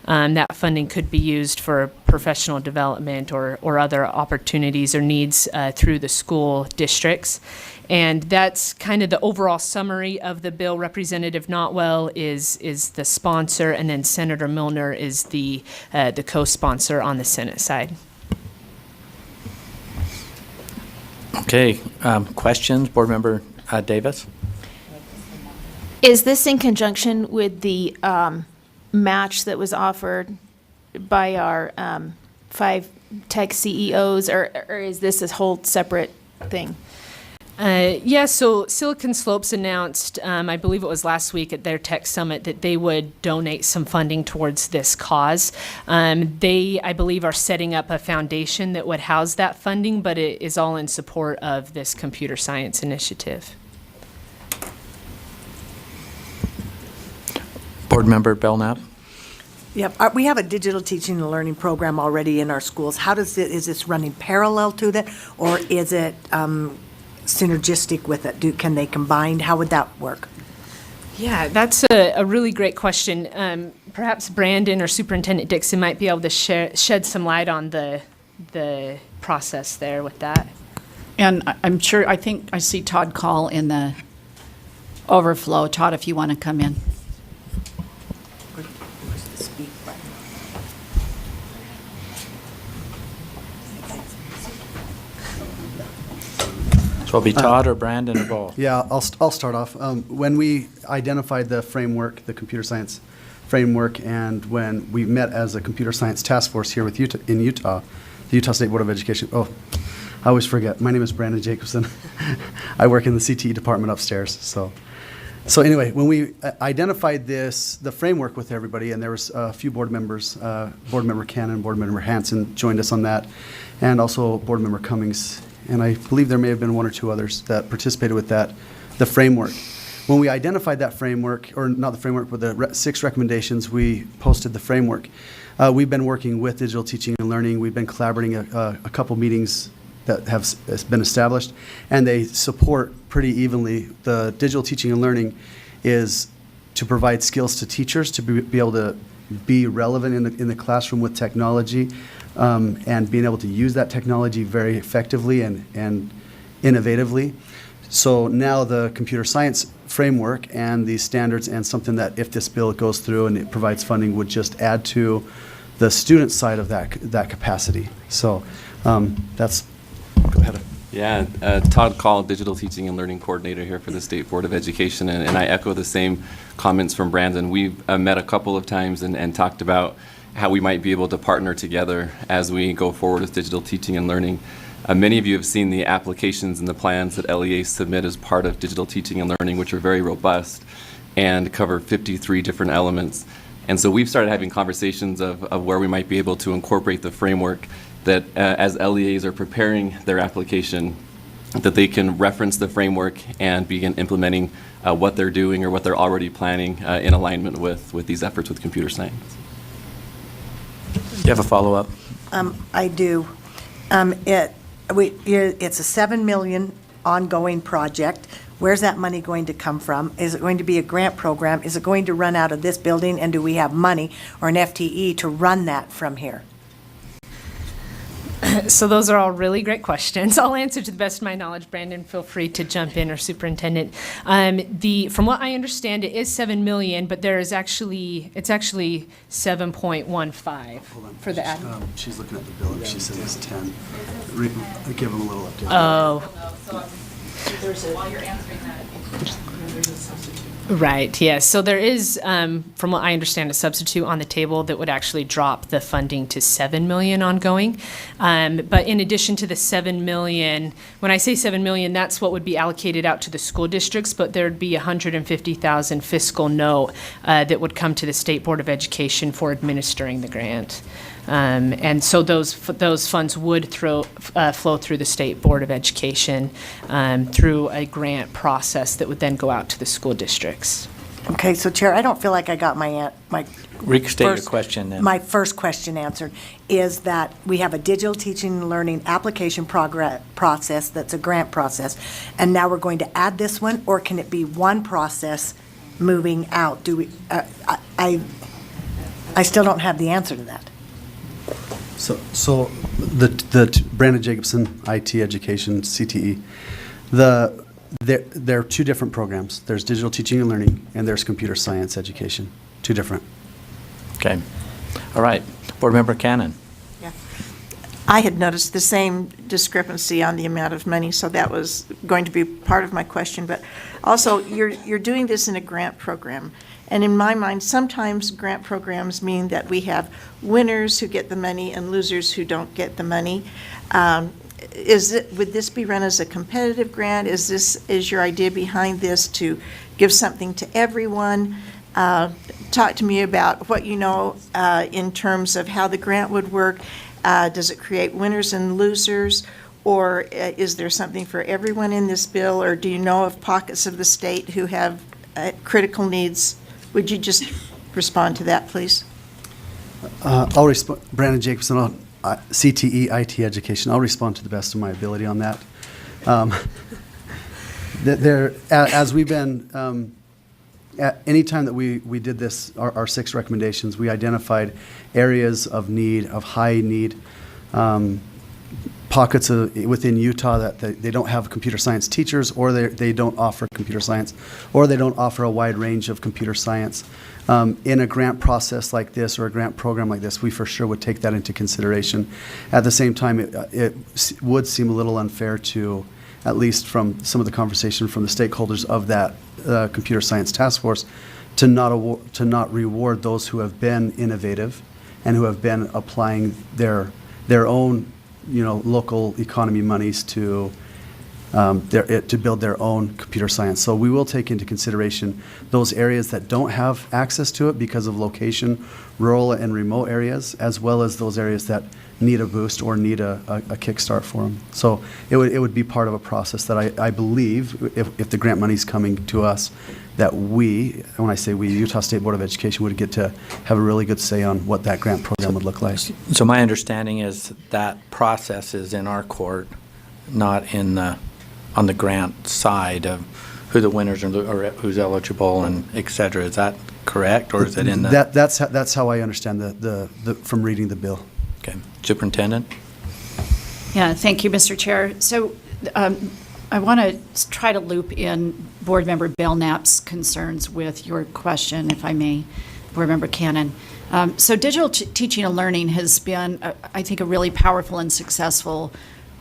That funding could be used for professional development or other opportunities or needs through the school districts. And that's kind of the overall summary of the bill. Representative Notwell is the sponsor, and then Senator Milner is the co-sponsor on the Senate side. Okay, questions? Board Member Davis? Is this in conjunction with the match that was offered by our 5 tech CEOs, or is this a whole separate thing? So Silicon Slopes announced, I believe it was last week at their tech summit, that they would donate some funding towards this cause. They, I believe, are setting up a foundation that would house that funding, but it is all in support of this computer science initiative. Board Member Belknap? Yep, we have a digital teaching and learning program already in our schools. Is this running parallel to that, or is it synergistic with it? Can they combine? How would that work? Yeah, that's a really great question. Perhaps Brandon or Superintendent Dixon might be able to shed some light on the process there with that. And I think I see Todd Call in the overflow. Todd, if you want to come in. So it'll be Todd or Brandon or both? Yeah, I'll start off. When we identified the framework, the computer science framework, and when we met as a computer science task force here with in Utah, the Utah State Board of Education. Oh, I always forget. My name is Brandon Jacobson. I work in the CTE department upstairs. So anyway, when we identified the framework with everybody, and there was a few board members, Board Member Cannon, Board Member Hanson joined us on that, and also Board Member Cummings. And I believe there may have been 1 or 2 others that participated with the framework. When we identified that framework, or not the framework, but the 6 recommendations, we posted the framework. We've been working with digital teaching and learning. We've been collaborating a couple meetings that have been established, and they support pretty evenly. The digital teaching and learning is to provide skills to teachers to be able to be relevant in the classroom with technology, and being able to use that technology very effectively and innovatively. So now the computer science framework and these standards, and something that if this bill goes through and it provides funding, would just add to the student side of that capacity. So that's, go ahead. Yeah, Todd Call, Digital Teaching and Learning Coordinator here for the State Board of Education, and I echo the same comments from Brandon. We've met a couple of times and talked about how we might be able to partner together as we go forward with digital teaching and learning. Many of you have seen the applications and the plans that LEAs submit as part of digital teaching and learning, which are very robust and cover 53 different elements. And so we've started having conversations of where we might be able to incorporate the framework that as LEAs are preparing their application, that they can reference the framework and begin implementing what they're doing or what they're already planning in alignment with these efforts with computer science. Do you have a follow-up? I do. It's a $7 million ongoing project. Where's that money going to come from? Is it going to be a grant program? Is it going to run out of this building, and do we have money or an FTE to run that from here? So those are all really great questions. I'll answer to the best of my knowledge. Brandon, feel free to jump in, or Superintendent. From what I understand, it is 7 million, but it's actually 7.15 for the ad. She's looking at the bill, and she says it's 10. Give them a little update. Oh. While you're answering that, there's a substitute. Right, yes. So there is, from what I understand, a substitute on the table that would actually drop the funding to 7 million ongoing. But in addition to the 7 million, when I say 7 million, that's what would be allocated out to the school districts, but there'd be 150,000 fiscal note that would come to the State Board of Education for administering the grant. And so those funds would flow through the State Board of Education through a grant process that would then go out to the school districts. Okay, so Chair, I don't feel like I got my Restate your question then. My first question answered, is that we have a digital teaching and learning application process that's a grant process, and now we're going to add this one, or can it be one process moving out? Do we? I still don't have the answer to that. So the Brandon Jacobson IT Education, CTE, there are two different programs. There's digital teaching and learning, and there's computer science education. Two different. Okay. All right. Board Member Cannon. Yeah. I had noticed the same discrepancy on the amount of money, so that was going to be part of my question. But also, you're doing this in a grant program. And in my mind, sometimes grant programs mean that we have winners who get the money and losers who don't get the money. Would this be run as a competitive grant? Is your idea behind this to give something to everyone? Talk to me about what you know in terms of how the grant would work. Does it create winners and losers? Or is there something for everyone in this bill? Or do you know of pockets of the state who have critical needs? Would you just respond to that, please? I'll respond. Brandon Jacobson, CTE IT Education. I'll respond to the best of my ability on that. As we've been, at any time that we did this, our 6 recommendations, we identified areas of need, of high need, pockets within Utah that they don't have computer science teachers, or they don't offer computer science, or they don't offer a wide range of computer science. In a grant process like this, or a grant program like this, we for sure would take that into consideration. At the same time, it would seem a little unfair to, at least from some of the conversation from the stakeholders of that computer science task force, to not reward those who have been innovative and who have been applying their own local economy monies to build their own computer science. So we will take into consideration those areas that don't have access to it because of location, rural and remote areas, as well as those areas that need a boost or need a kickstart for them. So it would be part of a process that I believe, if the grant money is coming to us, that we, when I say we, Utah State Board of Education, would get to have a really good say on what that grant program would look like. So my understanding is that process is in our court, not on the grant side of who the winners are, or who's eligible and et cetera. Is that correct, or is it in the? That's how I understand the from reading the bill. Okay. Superintendent? Yeah, thank you, Mr. Chair. So I want to try to loop in Board Member Belknap's concerns with your question, if I may, Board Member Cannon. So digital teaching and learning has been, I think, a really powerful and successful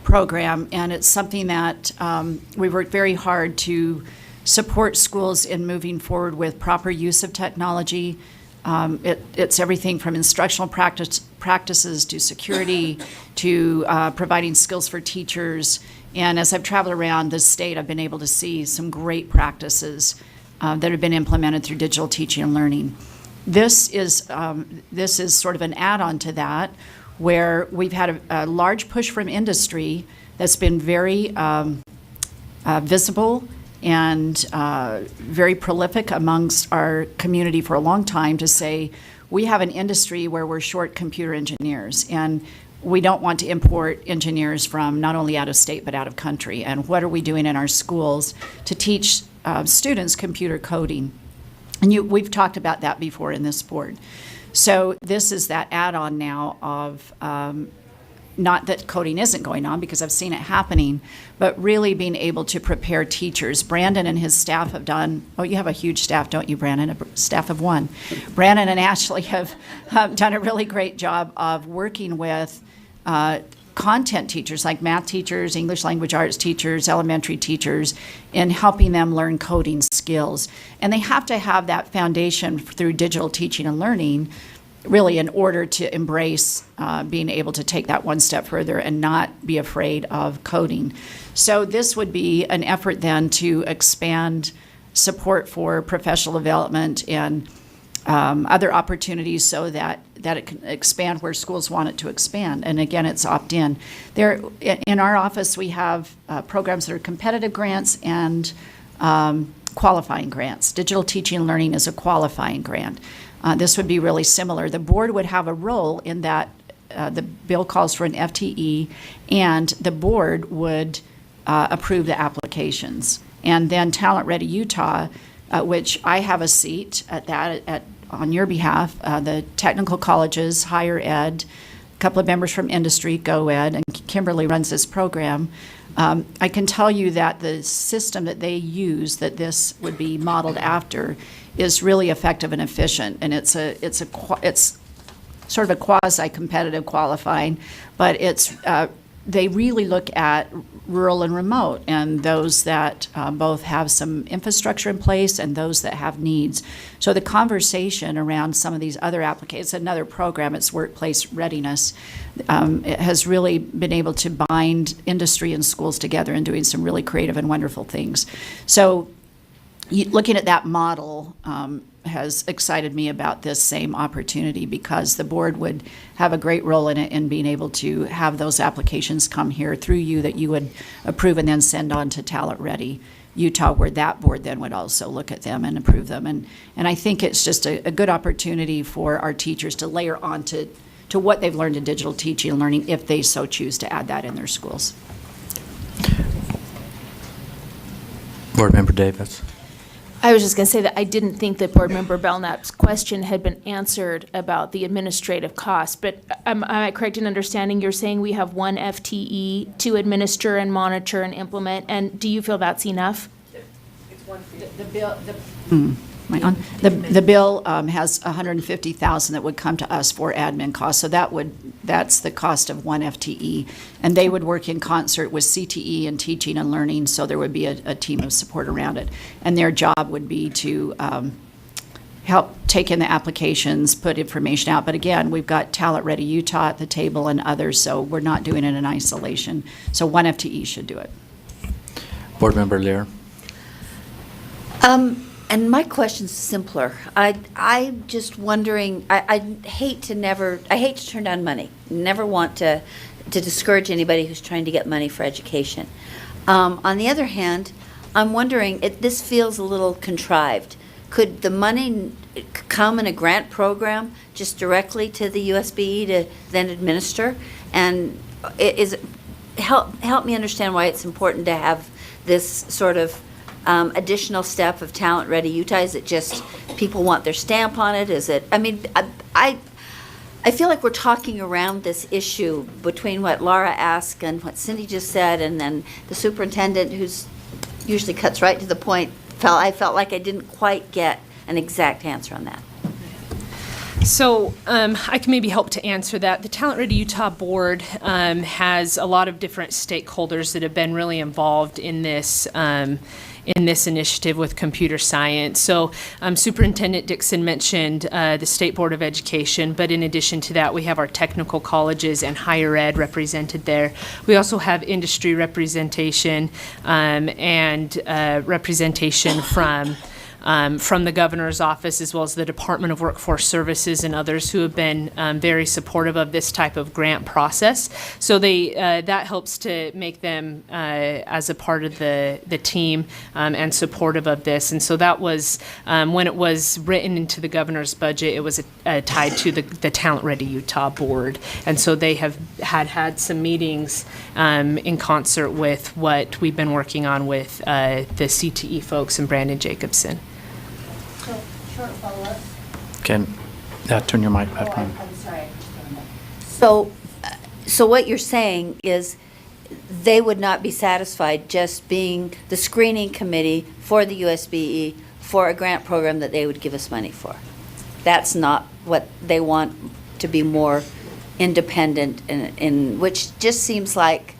program, and it's something that we worked very hard to support schools in moving forward with proper use of technology. It's everything from instructional practices to security to providing skills for teachers. And as I've traveled around the state, I've been able to see some great practices that have been implemented through digital teaching and learning. This is sort of an add-on to that, where we've had a large push from industry that's been very visible and very prolific amongst our community for a long time, to say we have an industry where we're short computer engineers, and we don't want to import engineers from not only out of state but out of country. And what are we doing in our schools to teach students computer coding? And we've talked about that before in this board. So this is that add-on now of not that coding isn't going on, because I've seen it happening, but really being able to prepare teachers. Brandon and his staff have done, oh, you have a huge staff, don't you, Brandon? A staff of one. Brandon and Ashley have done a really great job of working with content teachers, like math teachers, English language arts teachers, elementary teachers, in helping them learn coding skills. And they have to have that foundation through digital teaching and learning, really, in order to embrace being able to take that one step further and not be afraid of coding. So this would be an effort then to expand support for professional development and other opportunities so that it can expand where schools want it to expand. And again, it's opt-in. There, in our office, we have programs that are competitive grants and qualifying grants. Digital teaching and learning is a qualifying grant. This would be really similar. The board would have a role in that. The bill calls for an FTE, and the board would approve the applications. And then Talent Ready Utah, which I have a seat at that on your behalf, the technical colleges, higher ed, a couple of members from industry, GoEd, and Kimberly runs this program. I can tell you that the system that they use, that this would be modeled after, is really effective and efficient, and it's sort of a quasi-competitive qualifying, but they really look at rural and remote, and those that both have some infrastructure in place and those that have needs. So the conversation around some of these other applications, another program, it's workplace readiness, it has really been able to bind industry and schools together and doing some really creative and wonderful things. So looking at that model has excited me about this same opportunity, because the board would have a great role in it, in being able to have those applications come here through you that you would approve and then send on to Talent Ready Utah, where that board then would also look at them and approve them. And I think it's just a good opportunity for our teachers to layer on to what they've learned in digital teaching and learning, if they so choose to add that in their schools. Board Member Davis. I was just going to say that I didn't think that Board Member Belknap's question had been answered about the administrative cost, but am I correct in understanding you're saying we have one FTE to administer and monitor and implement, and do you feel that's enough? The bill has $150,000 that would come to us for admin costs, so that's the cost of one FTE, and they would work in concert with CTE and teaching and learning, so there would be a team of support around it, and their job would be to help take in the applications, put information out. But again, we've got Talent Ready Utah at the table and others, so we're not doing it in isolation. So one FTE should do it. Board Member Lear. And my question's simpler. I'm just wondering, I hate to turn down money. Never want to discourage anybody who's trying to get money for education. On the other hand, I'm wondering, this feels a little contrived. Could the money come in a grant program just directly to the USBE to then administer? And help me understand why it's important to have this sort of additional step of Talent Ready Utah? Is it just people want their stamp on it? Is it, I feel like we're talking around this issue between what Laura asked and what Cindy just said, and then the superintendent, who's usually cuts right to the point, I felt like I didn't quite get an exact answer on that. So I can maybe help to answer that. The Talent Ready Utah Board has a lot of different stakeholders that have been really involved in this initiative with computer science. So Superintendent Dixon mentioned the State Board of Education, but in addition to that, we have our technical colleges and higher ed represented there. We also have industry representation and representation from the governor's office, as well as the Department of Workforce Services and others who have been very supportive of this type of grant process. So that helps to make them as a part of the team and supportive of this. And so that was, when it was written into the governor's budget, it was tied to the Talent Ready Utah Board. And so they have had some meetings in concert with what we've been working on with the CTE folks and Brandon Jacobson. Short follow-up. Can turn your mic back on. I'm sorry. So So what you're saying is they would not be satisfied just being the screening committee for the USBE for a grant program that they would give us money for. That's not what they want, to be more independent, in which just seems like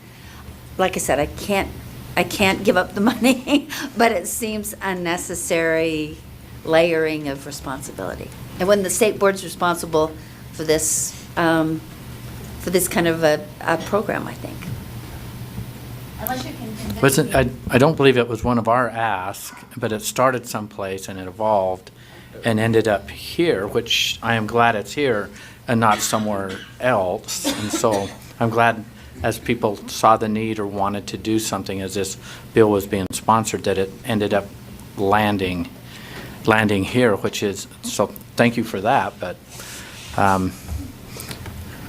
I said, I can't give up the money, but it seems unnecessary layering of responsibility. And when the state board's responsible for this kind of a program, I think. I don't believe it was one of our asks, but it started someplace and it evolved and ended up here, which I am glad it's here and not somewhere else. And so I'm glad, as people saw the need or wanted to do something as this bill was being sponsored, that it ended up landing here, which is, so thank you for that, but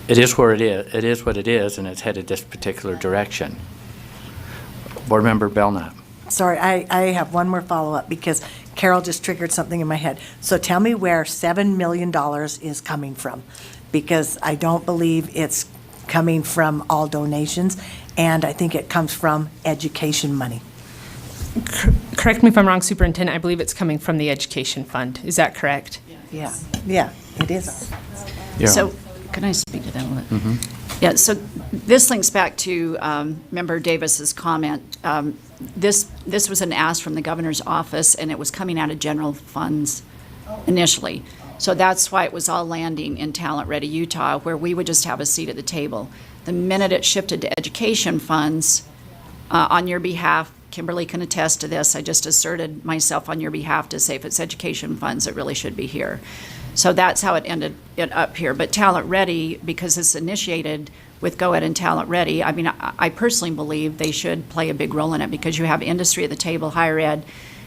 it is where it is. It is what it is, and it's headed this particular direction. Board Member Belknap. Sorry, I have one more follow-up because Carol just triggered something in my head. So tell me where $7 million is coming from, because I don't believe it's coming from all donations, and I think it comes from education money. Correct me if I'm wrong, Superintendent, I believe it's coming from the education fund. Is that correct? Yeah, it is. Yeah. So, can I speak to that a little bit? Mm-hmm. Yeah, so this links back to Member Davis's comment. This was an ask from the governor's office, and it was coming out of general funds initially. So that's why it was all landing in Talent Ready Utah, where we would just have a seat at the table. The minute it shifted to education funds, on your behalf, Kimberly can attest to this, I just asserted myself on your behalf to say if it's education funds, it really should be here. So that's how it ended up here. But Talent Ready, because it's initiated with Go Ed and Talent Ready, I mean, I personally believe they should play a big role in it because you have industry at the table, higher ed,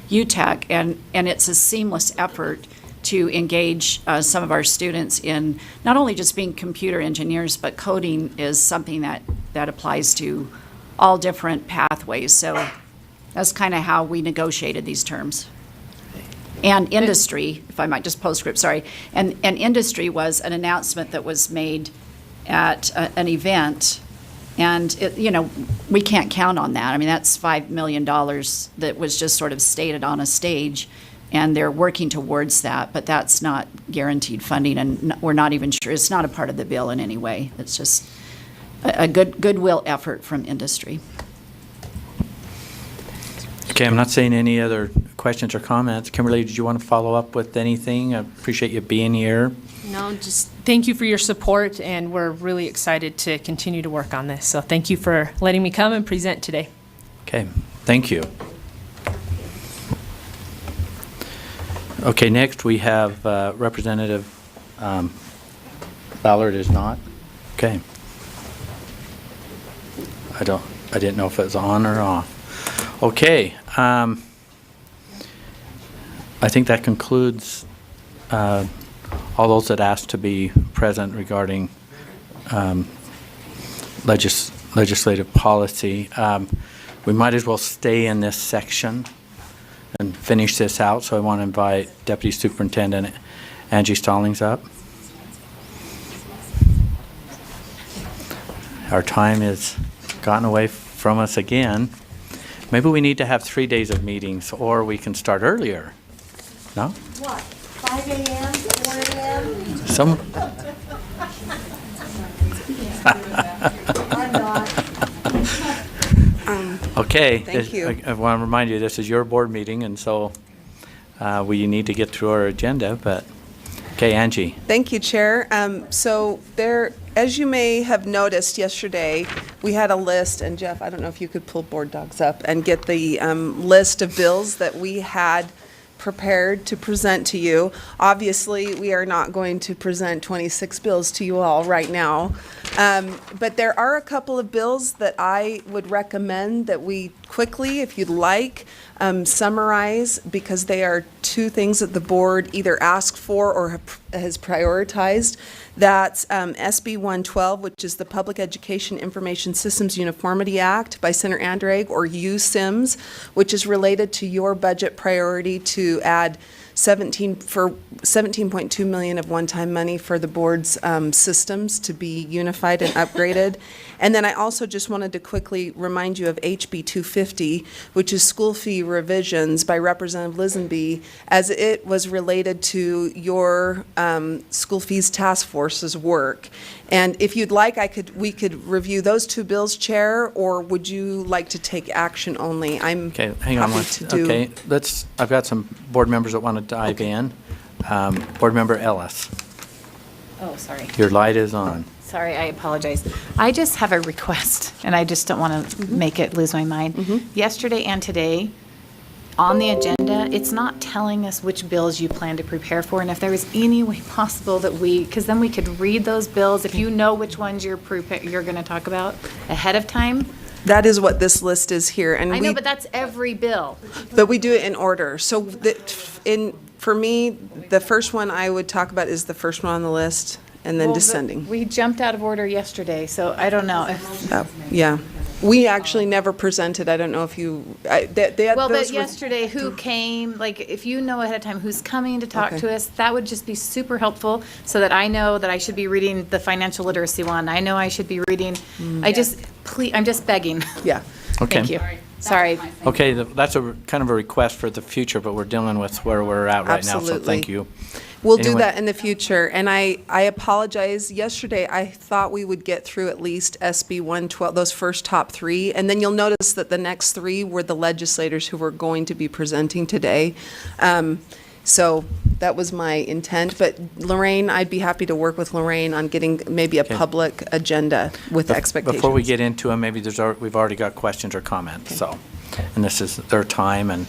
UTech, and it's a seamless effort to engage some of our students in not only just being computer engineers, but coding is something that applies to all different pathways. So that's kind of how we negotiated these terms. And industry, if I might just postscript, sorry, and industry was an announcement that was made at an event, and we can't count on that. I mean, that's $5 million that was just sort of stated on a stage, and they're working towards that, but that's not guaranteed funding, and we're not even sure, it's not a part of the bill in any way. It's just a goodwill effort from industry. Okay, I'm not saying any other questions or comments. Kimberly, did you want to follow up with anything? I appreciate you being here. No, just thank you for your support, and we're really excited to continue to work on this. So thank you for letting me come and present today. Okay, thank you. Okay, next we have Representative Ballard is not. Okay. I didn't know if it was on or off. Okay. I think that concludes all those that asked to be present regarding legislative policy. We might as well stay in this section and finish this out, so I want to invite Deputy Superintendent Angie Stallings up. Our time has gotten away from us again. Maybe we need to have 3 days of meetings, or we can start earlier. No? What, 5 a.m., 4 a.m.? Some. I'm not. Okay. Thank you. I want to remind you, this is your board meeting, and so we need to get through our agenda, but, okay, Angie. Thank you, Chair. So there, as you may have noticed yesterday, we had a list, and Jeff, I don't know if you could pull board docs up and get the list of bills that we had prepared to present to you. Obviously, we are not going to present 26 bills to you all right now, but there are a couple of bills that I would recommend that we quickly, if you'd like, summarize, because they are two things that the board either asked for or have has prioritized. That's SB 112, which is the Public Education Information Systems Uniformity Act by Senator Andrade, or USIMS, which is related to your budget priority to add 17.2 million of one-time money for the board's systems to be unified and upgraded. And then I also just wanted to quickly remind you of HB 250, which is school fee revisions by Representative Lisenby, as it was related to your school fees task force's work. And if you'd like, we could review those two bills, Chair, or would you like to take action only? I'm Okay, hang on happy one. to do. Okay, I've got some board members that want to dive in. Board Member Ellis, Oh, sorry. your light is on. Sorry, I apologize. I just have a request, and I just don't want to make it lose my mind. Yesterday and today, on the agenda, it's not telling us which bills you plan to prepare for, and if there was any way possible that because then we could read those bills, if you know which ones you're going to talk about ahead of time. That is what this list is here. And I know, but that's every bill. But we do it in order. So for me, the first one I would talk about is the first one on the list, and then Well, descending. We jumped out of order yesterday, so I don't know. Yeah. We actually never presented. I don't know if you, Well, but those were- yesterday, who came, like, if you know ahead of time who's coming to talk Okay. to us, that would just be super helpful, so that I know that I should be reading the financial literacy one. I know I should be reading, please, I'm just begging. Yeah. Okay. Thank you. Sorry. Okay, that's a kind of a request for the future, but we're dealing with where we're at right now, so thank Absolutely. you. We'll do Anyway. that in the future, and I apologize. Yesterday, I thought we would get through at least SB 112, those first top three, and then you'll notice that the next three were the legislators who were going to be presenting today. So that was my intent, but Lorraine, I'd be happy to work with Lorraine on getting maybe a Okay. public agenda with expectations. Before we get into them, maybe we've already got questions or comments, so, and this is their time, and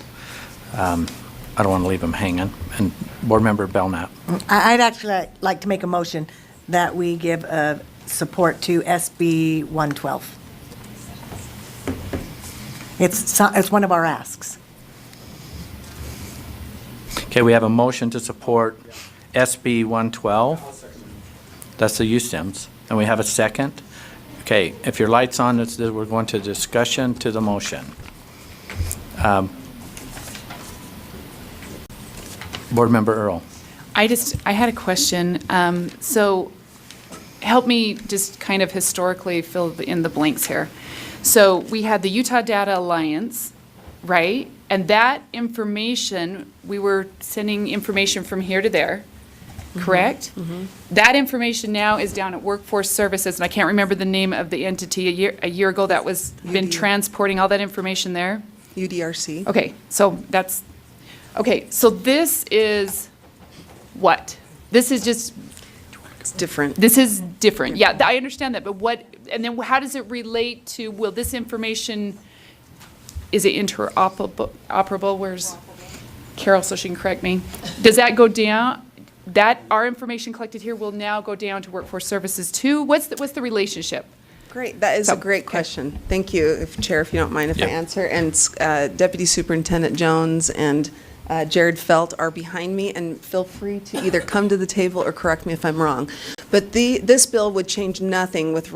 I don't want to leave them hanging. And Board Member Belknap. I'd actually like to make a motion that we give support to SB 112. It's one of our asks. Okay, we have a motion to support SB 112. That's the USIMS. And we have a second. Okay, if your light's on, we're going to discussion to the motion. Board Member Earl. I had a question. So help me just kind of historically fill in the blanks here. So we had the Utah Data Alliance, right? And that information, we were sending information from here to there, correct? That information now is down at Workforce Services, and I can't remember the name of the entity a year ago that was been transporting all that information there. UDRC. Okay, so this is what? This is just. It's different. This is different. Yeah, I understand that, but and then how does it relate to, will this information, is it interoperable? Where's Carol, so she can correct me? Does that go down? Our information collected here will now go down to Workforce Services too? What's the relationship? Great, that is a great question. Thank you, Chair, if you don't mind if I answer. And Deputy Superintendent Jones and Jared Felt are behind me, and feel free to either come to the table or correct me if I'm wrong. But this bill would change nothing with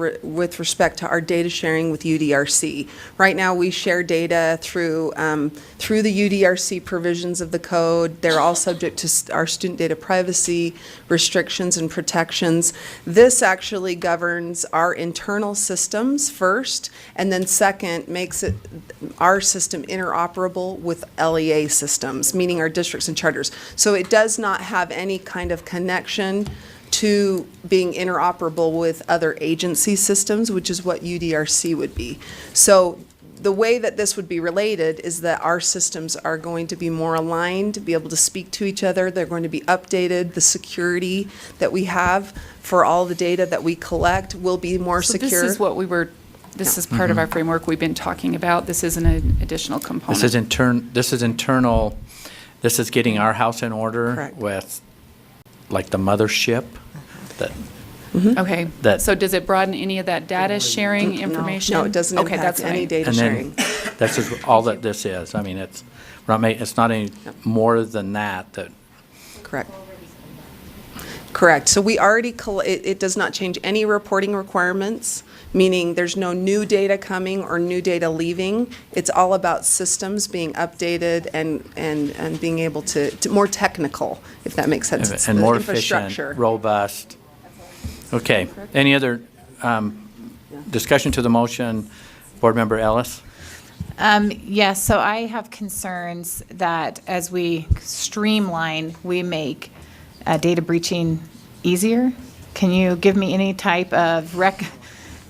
respect to our data sharing with UDRC. Right now, we share data through the UDRC provisions of the code. They're all subject to our student data privacy restrictions and protections. This actually governs our internal systems first, and then second, makes our system interoperable with LEA systems, meaning our districts and charters. So it does not have any kind of connection to being interoperable with other agency systems, which is what UDRC would be. So the way that this would be related is that our systems are going to be more aligned, to be able to speak to each other. They're going to be updated. The security that we have for all the data that we collect will be more secure. This is what this is part of our framework we've been talking about. This is an additional component. This is internal. This is getting our house in order with, like, the mothership. Okay, so does it broaden any of that data sharing information? No, it doesn't Okay, impact that's any fine. data And sharing. then, that's just all that this is. I mean, it's not any more than that. Correct. Correct. So we already, it does not change any reporting requirements, meaning there's no new data coming or new data leaving. It's all about systems being updated and being able to more technical, if that makes sense. It's And the more infrastructure. efficient, robust. Okay. Any other discussion to the motion? Board Member Ellis? Yes, so I have concerns that as we streamline, we make data breaching easier. Can you give me any type of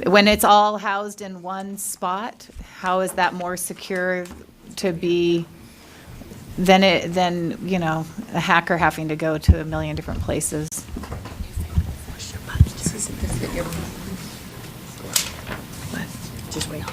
when it's all housed in one spot, how is that more secure to be than a hacker having to go to a million different places? Just wait.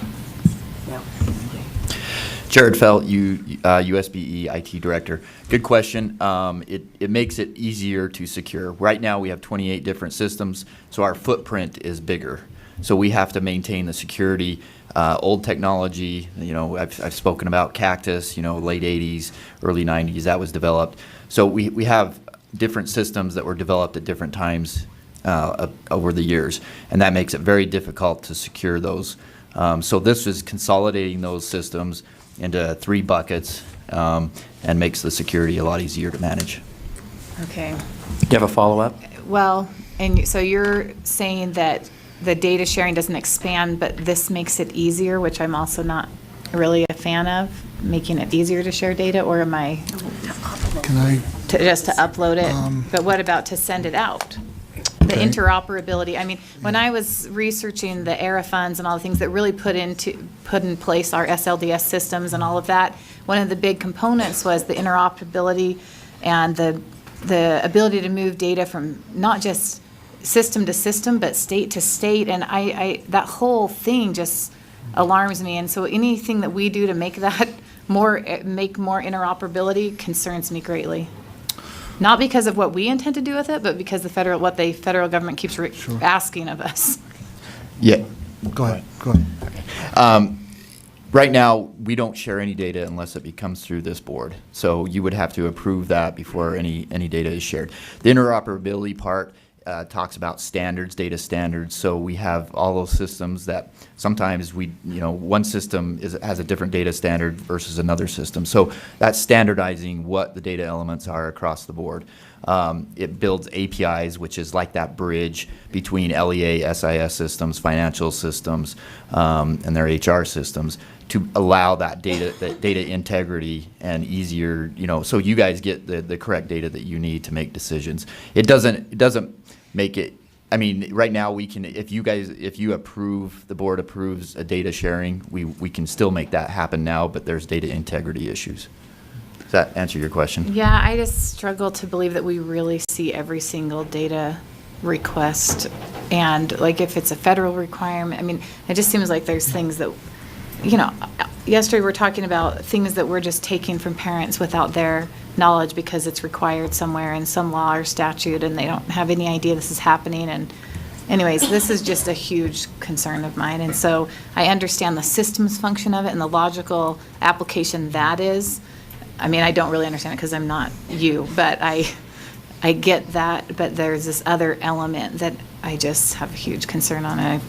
Jared Felt, USBE IT Director. Good question. It makes it easier to secure. Right now, we have 28 different systems, so our footprint is bigger. So we have to maintain the security. Old technology, I've spoken about Cactus, late 80s, early 90s, that was developed. So we have different systems that were developed at different times over the years, and that makes it very difficult to secure those. So this is consolidating those systems into 3 buckets and makes the security a lot easier to manage. Okay. Do you have a follow-up? Well, and so you're saying that the data sharing doesn't expand, but this makes it easier, which I'm also not really a fan of, making it easier to share data, or am I? Can I? Just to upload it, but what about to send it out? The interoperability. I mean, when I was researching the ERA funds and all the things that really put in place our SLDS systems and all of that, one of the big components was the interoperability and the ability to move data from not just system to system, but state to state. And I that whole thing just alarms me. And so anything that we do to make that more interoperability concerns me greatly. Not because of what we intend to do with it, but because the federal government keeps asking of us. Yeah. Go ahead. Right now, we don't share any data unless it comes through this board. So you would have to approve that before any data is shared. The interoperability part talks about standards, data standards. So we have all those systems that sometimes one system has a different data standard versus another system. So that's standardizing what the data elements are across the board. It builds APIs, which is like that bridge between LEA, SIS systems, financial systems, and their HR systems to allow that data integrity and easier, so you guys get the correct data that you need to make decisions. It doesn't make it. I mean, right now we can, if you approve, the board approves a data sharing, we can still make that happen now, but there's data integrity issues. Does that answer your question? Yeah, I just struggle to believe that we really see every single data request. And like if it's a federal requirement, I mean, it just seems like there's things that, yesterday we were talking about things that we're just taking from parents without their knowledge because it's required somewhere in some law or statute and they don't have any idea this is happening. And anyways, this is just a huge concern of mine. And so I understand the systems function of it and the logical application that is. I mean, I don't really understand it because I'm not you, but I get that. But there's this other element that I just have a huge concern on. I'm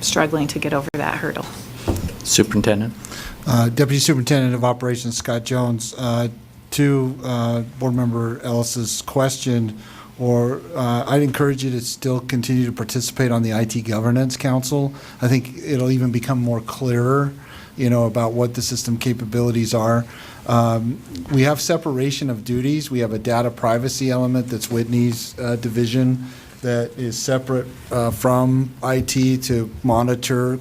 struggling to get over that hurdle. Superintendent. Deputy Superintendent of Operations Scott Jones. To Board Member Ellis's question, I'd encourage you to still continue to participate on the IT Governance Council. I think it'll even become more clearer, about what the system capabilities are. We have separation of duties. We have a data privacy element that's Whitney's division that is separate from IT to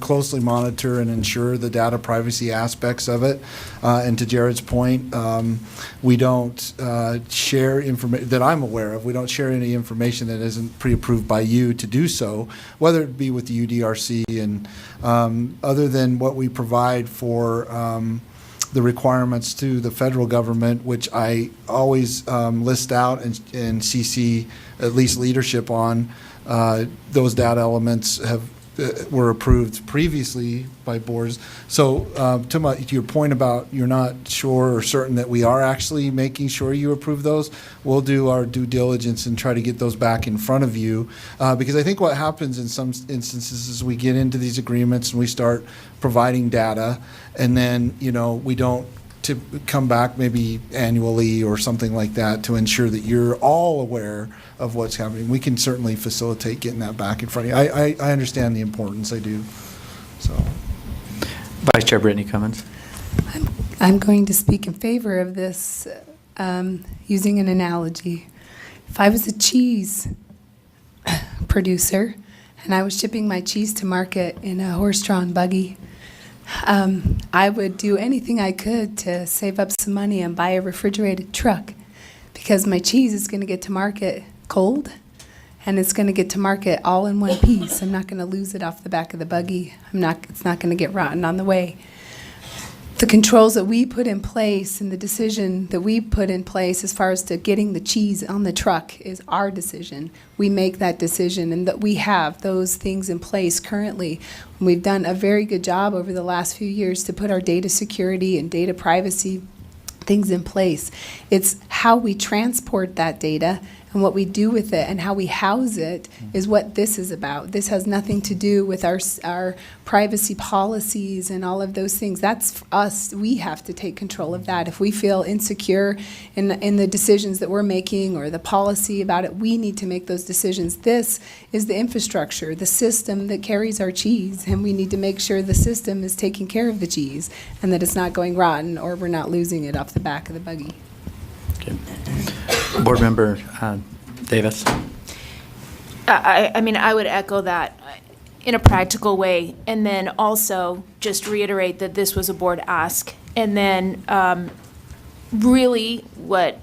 closely monitor and ensure the data privacy aspects of it. And to Jared's point, we don't share information that I'm aware of. We don't share any information that isn't pre-approved by you to do so, whether it be with the UDRC and other than what we provide for the requirements to the federal government, which I always list out and CC at least leadership on. Those data elements were approved previously by boards. So to your point about you're not sure or certain that we are actually making sure you approve those, we'll do our due diligence and try to get those back in front of you. Because I think what happens in some instances is we get into these agreements and we start providing data, and then, we don't to come back maybe annually or something like that to ensure that you're all aware of what's happening. We can certainly facilitate getting that back in front of you. I understand the importance, I do. So, Vice Chair Brittany Cummins. I'm going to speak in favor of this using an analogy. If I was a cheese producer and I was shipping my cheese to market in a horse-drawn buggy, I would do anything I could to save up some money and buy a refrigerated truck, because my cheese is going to get to market cold and it's going to get to market all in one piece. I'm not going to lose it off the back of the buggy. It's not going to get rotten on the way. The controls that we put in place and the decision that we put in place as far as to getting the cheese on the truck is our decision. We make that decision, and that we have those things in place currently. We've done a very good job over the last few years to put our data security and data privacy things in place. It's how we transport that data and what we do with it and how we house it is what this is about. This has nothing to do with our privacy policies and all of those things. That's us. We have to take control of that. If we feel insecure in the decisions that we're making or the policy about it, we need to make those decisions. This is the infrastructure, the system that carries our cheese, and we need to make sure the system is taking care of the cheese and that it's not going rotten or we're not losing it off the back of the buggy. Okay. Board Member Davis. I mean, I would echo that in a practical way, and then also just reiterate that this was a board ask. And then really what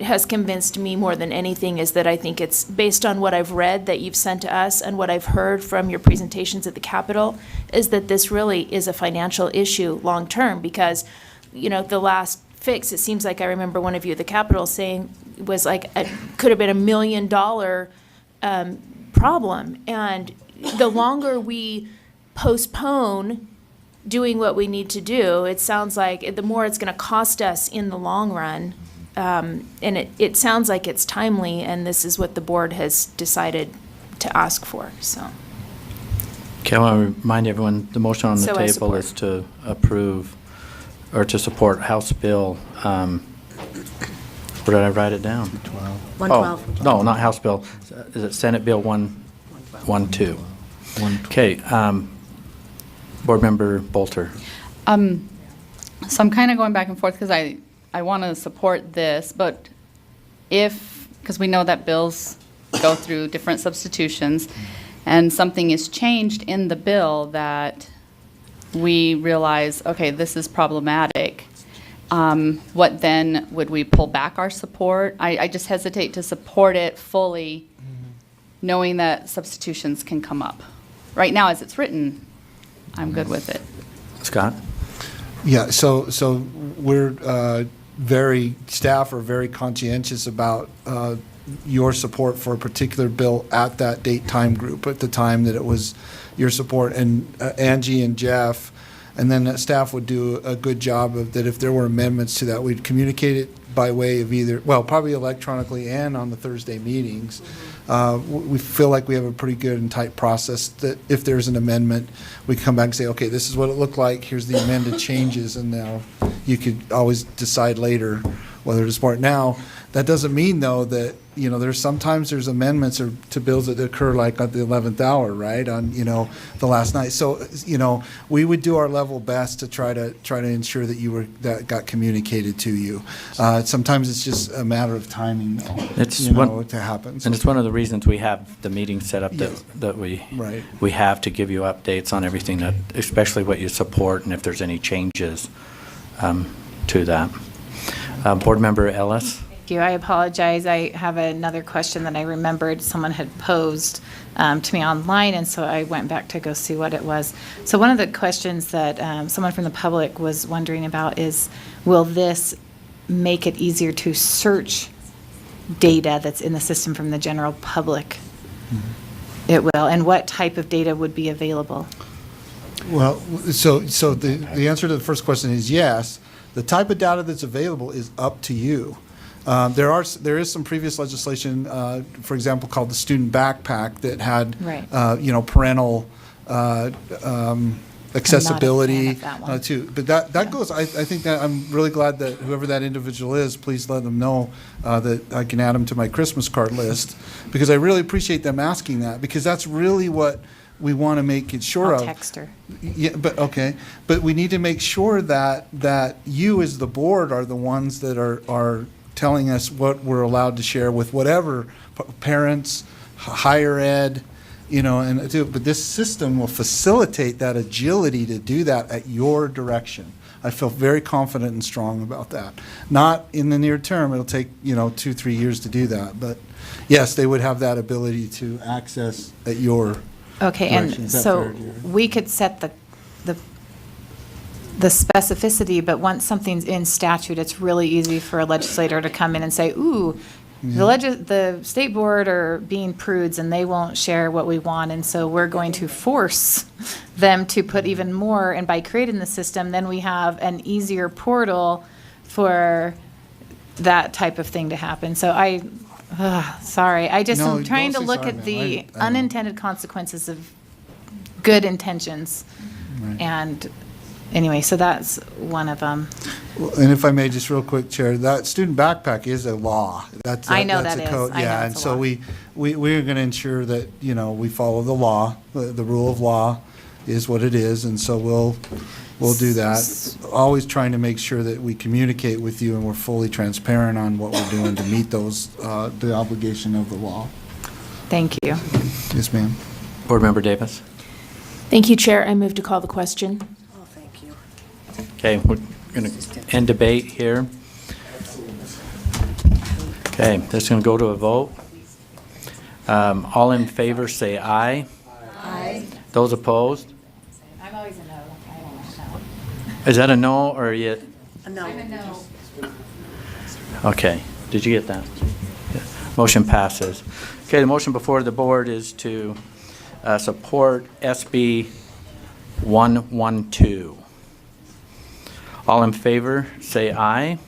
has convinced me more than anything is that I think it's based on what I've read that you've sent to us and what I've heard from your presentations at the Capitol, is that this really is a financial issue long-term, because, the last fix, it seems like I remember one of you at the Capitol saying was like, could have been $1 million problem. And the longer we postpone doing what we need to do, it sounds like the more it's going to cost us in the long run. And it sounds like it's timely, and this is what the board has decided to ask for, so. Okay, I want to remind everyone, the motion on the So I table support. is to approve or to support House Bill, where did I write it down? 112. Oh, no, not House Bill. Is it Senate Bill 112? Okay, Board Member Bolter. So I'm kind of going back and forth because I want to support this, but because we know that bills go through different substitutions, and something is changed in the bill that we realize, okay, this is problematic, what then, would we pull back our support? I just hesitate to support it fully, knowing that substitutions can come up. Right now, as it's written, I'm good with it. Scott? Yeah, so we're staff are very conscientious about your support for a particular bill at that date time group, at the time that it was your support, and Angie and Jeff, and then staff would do a good job of that. If there were amendments to that, we'd communicate it by way of either, well, probably electronically and on the Thursday meetings. We feel like we have a pretty good and tight process that if there's an amendment, we come back and say, okay, this is what it looked like, here's the amended changes, and now you could always decide later whether to support. Now, that doesn't mean, though, that, sometimes there's amendments to bills that occur like at the 11th hour, right, on, the last night. So, we would do our level best to try to ensure that that got communicated to you. Sometimes it's just a matter of timing, though, to happen. And it's one of the reasons we have the meeting set up that we have to give you updates on everything, that, especially what you support and if there's any changes to that. Board Member Ellis? Thank you. I apologize. I have another question that I remembered someone had posed to me online, and so I went back to go see what it was. So one of the questions that someone from the public was wondering about is, will this make it easier to search data that's in the system from the general public? it will, and what type of data would be available? Well, so the answer to the first question is yes. The type of data that's available is up to you. There is some previous legislation, for example, called the student backpack that had, parental accessibility too. But that goes. I think that I'm really glad that whoever that individual is, please let them know that I can add them to my Christmas card list, because I really appreciate them asking that, because that's really what we want to make it sure I'll of. text her. Yeah, but we need to make sure that you as the board are the ones that are telling us what we're allowed to share with whatever parents, higher ed, but this system will facilitate that agility to do that at your direction. I feel very confident and strong about that. Not in the near term, it'll take, 2-3 years to do that, but yes, they would have that ability to access at your Okay, direction. and Is that so fair, Jerry? we could set the specificity, but once something's in statute, it's really easy for a legislator to come in and say, ooh, the state board are being prudes and they won't share what we want, and so we're going to force them to put even more, and by creating the system, then we have an easier portal for that type of thing to happen. So sorry, I just No, am trying to don't say look sorry, at the ma'am. I know. unintended consequences of good intentions. Right. And anyway, so that's one of them. Well, and if I may, just real quick, Chair, that student backpack is a law. I know that's that a is. code. I know Yeah, it's and a so law. we're going to ensure that, we follow the law. The rule of law is what it is, and so we'll do that. Always trying to make sure that we communicate with you and we're fully transparent on what we're doing to meet the obligation of the law. Thank you. Yes, ma'am. Board Member Davis. Thank you, Chair. I move to call the question. Oh, thank you. Okay, we're going to end debate here. Okay, this is going to go to a vote. All in favor, say aye. Aye. Those opposed? I'm always a no. I don't know. Is that a no or you? No. Okay, did you get that? Yeah. Motion passes. Okay, the motion before the board is to support SB 112. All in favor, say aye.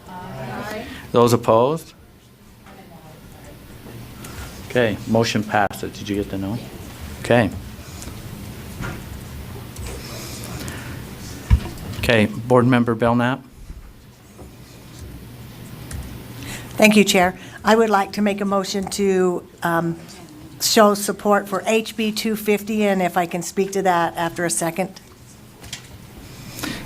Aye. Those opposed? Okay, motion passes. Did you get the no? Okay. Okay, Board Member Belknap. Thank you, Chair. I would like to make a motion to show support for HB 250, and if I can speak to that after a second.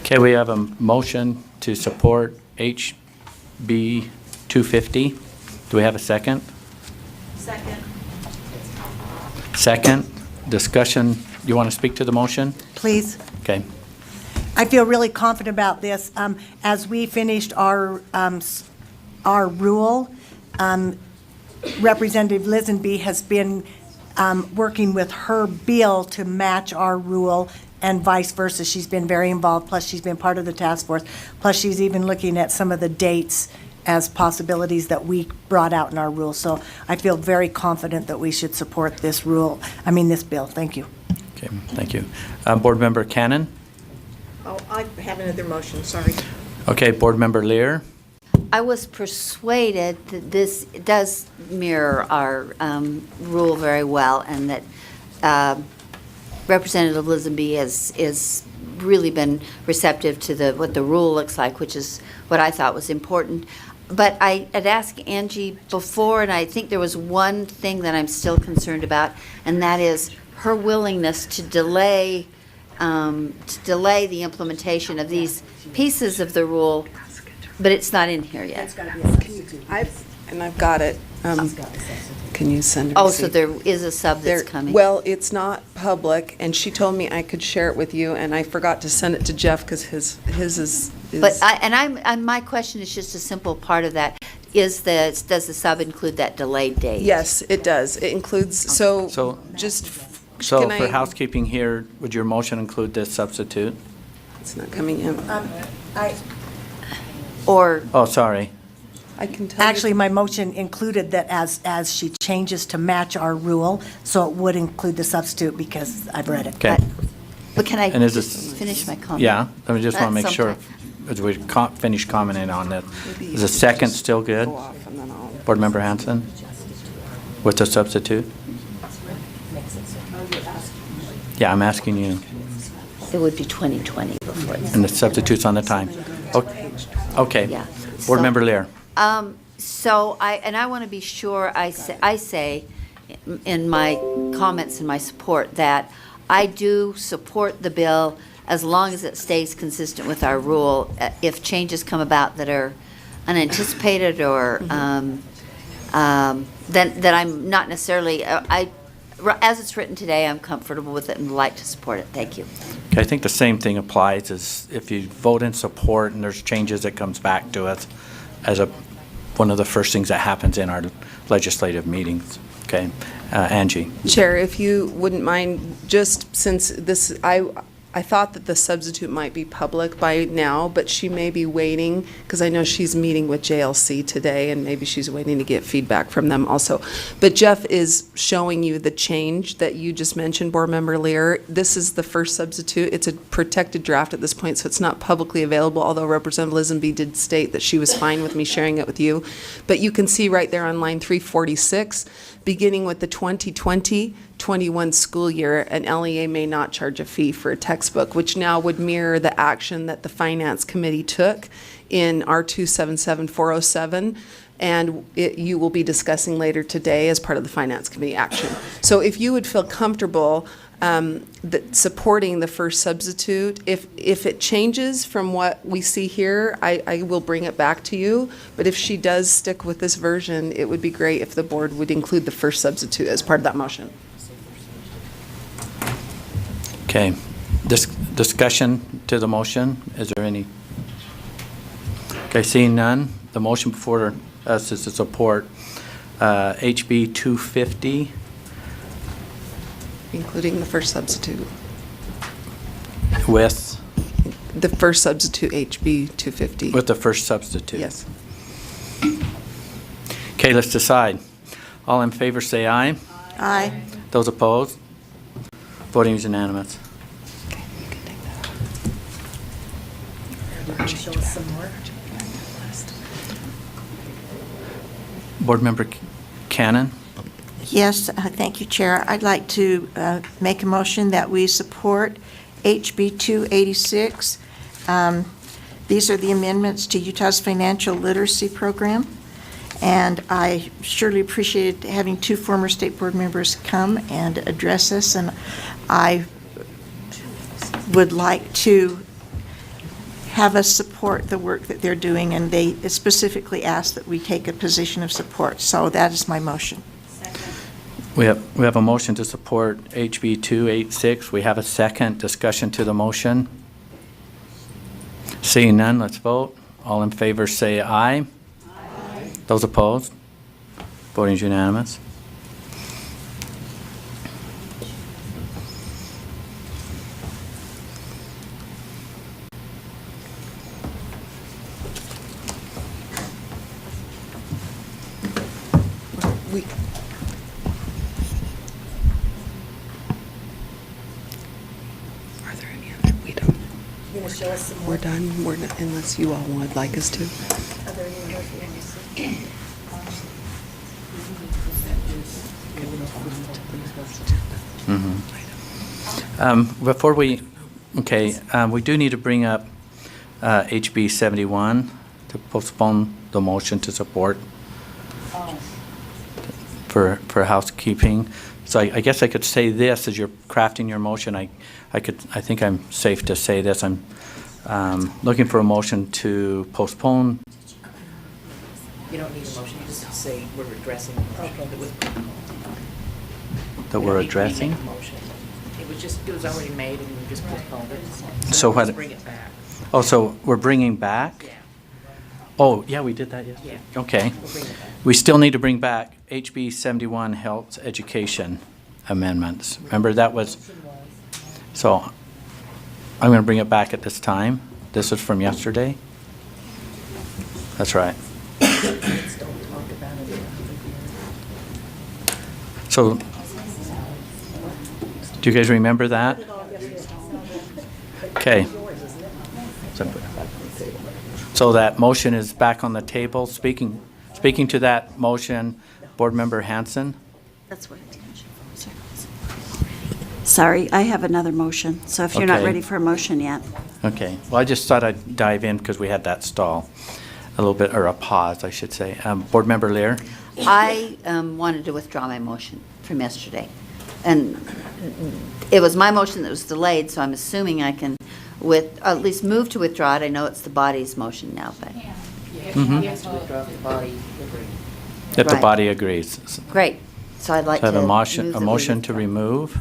Okay, we have a motion to support HB 250. Do we have a second? Second. Second. Discussion. You want to speak to the motion? Please. Okay. I feel really confident about this. As we finished our rule, Representative Lisenby has been working with her bill to match our rule and vice versa. She's been very involved, plus she's been part of the task force, plus she's even looking at some of the dates as possibilities that we brought out in our rule. So I feel very confident that we should support this this bill. Thank you. Okay, thank you. Board Member Cannon? Oh, I have another motion, sorry. Okay, Board Member Lear? I was persuaded that this does mirror our rule very well, and that Representative Lisenby has really been receptive to what the rule looks like, which is what I thought was important. But I had asked Angie before, and I think there was one thing that I'm still concerned about, and that is her willingness to delay the implementation of these pieces of the rule, but it's not in here yet. I've got it. Can you send her? Oh, so there is a sub that's coming. Well, it's not public, and she told me I could share it with you, and I forgot to send it to Jeff because his is. But my question is just a simple part of that. Does the sub include that delayed date? Yes, it does. It includes, so So for housekeeping here, would your motion include this substitute? It's not coming in. Or. Oh, sorry. I can tell you. Actually, my motion included that as she changes to match our rule, so it would include the substitute because I've read it. Okay. But can I And is just this- finish my comment? Yeah, I just want to make sure, Sometime. as we finish commenting on that. Is the second still good? Board Member Hanson? With the substitute? Yeah, I'm asking you. It would be 2020 before it's. And the substitute's on the time? Okay. Yeah. Board So- Member Lear? So I want to be sure I say in my comments and my support that I do support the bill as long as it stays consistent with our rule. If changes come about that are unanticipated or then I'm not necessarily, as it's written today, I'm comfortable with it and would like to support it. Thank you. Okay, I think the same thing applies as if you vote in support and there's changes, it comes back to us as one of the first things that happens in our legislative meetings. Okay, Angie? Chair, if you wouldn't mind, just since this, I thought that the substitute might be public by now, but she may be waiting, because I know she's meeting with JLC today, and maybe she's waiting to get feedback from them also. But Jeff is showing you the change that you just mentioned, Board Member Lear. This is the first substitute. It's a protected draft at this point, so it's not publicly available, although Representative Lisenby did state that she was fine with me sharing it with you. But you can see right there on line 346, beginning with the 2020-21 school year, an LEA may not charge a fee for a textbook, which now would mirror the action that the Finance Committee took in R277407, and you will be discussing later today as part of the Finance Committee action. So if you would feel comfortable supporting the first substitute, if it changes from what we see here, I will bring it back to you. But if she does stick with this version, it would be great if the board would include the first substitute as part of that motion. Okay, discussion to the motion, is there any? Okay, seeing none, the motion before us is to support HB 250. Including the first substitute. With? The first substitute, HB 250. With the first substitute? Yes. Okay, let's decide. All in favor say aye. Aye. Those opposed? Voting is unanimous. Okay, you can take that. Board Member Cannon? Yes, thank you, Chair. I'd like to make a motion that we support HB 286. These are the amendments to Utah's financial literacy program, and I surely appreciated having two former state board members come and address us, and I would like to have us support the work that they're doing, and they specifically ask that we take a position of support. So that is my motion. We have a motion to support HB 286. We have a second discussion to the motion. Seeing none, let's vote. All in favor say aye. Aye. Those opposed? Voting is unanimous. Are there any other? We don't. You going to show us some more? We're done. We're not, unless you all would like us to. Are there any others you want to see? Before we do need to bring up HB 71 to postpone the motion to support for housekeeping. So I guess I could say this as you're crafting your motion. I think I'm safe to say this. I'm looking for a motion to postpone. You don't need a motion, you just say we're addressing the motion that was. That we're addressing? It was already made and we just postponed it. So what? Let's bring it back. Oh, so we're bringing back? Yeah. Oh, yeah, we did that yesterday. Yeah. Okay. We'll bring it back. We still need to bring back HB 71 health education amendments. Remember that was, so I'm going to bring it back at this time. This is from yesterday. That's right. So, do you guys remember that? Okay. So that motion is back on the table. Speaking to that motion, Board Member Hanson? That's what. Sorry, I have another motion, so if you're not Okay. ready for a motion yet. Okay. Well, I just thought I'd dive in because we had that stall, a little bit, or a pause, I should say. Board Member Lear? I wanted to withdraw my motion from yesterday. And it was my motion that was delayed, so I'm assuming I can at least move to withdraw it. I know it's the body's motion now, but. Mhm. You have to withdraw if the body agrees. If the Right. body agrees. So Great. So I'd like I to. have a move motion, that we to withdraw. remove.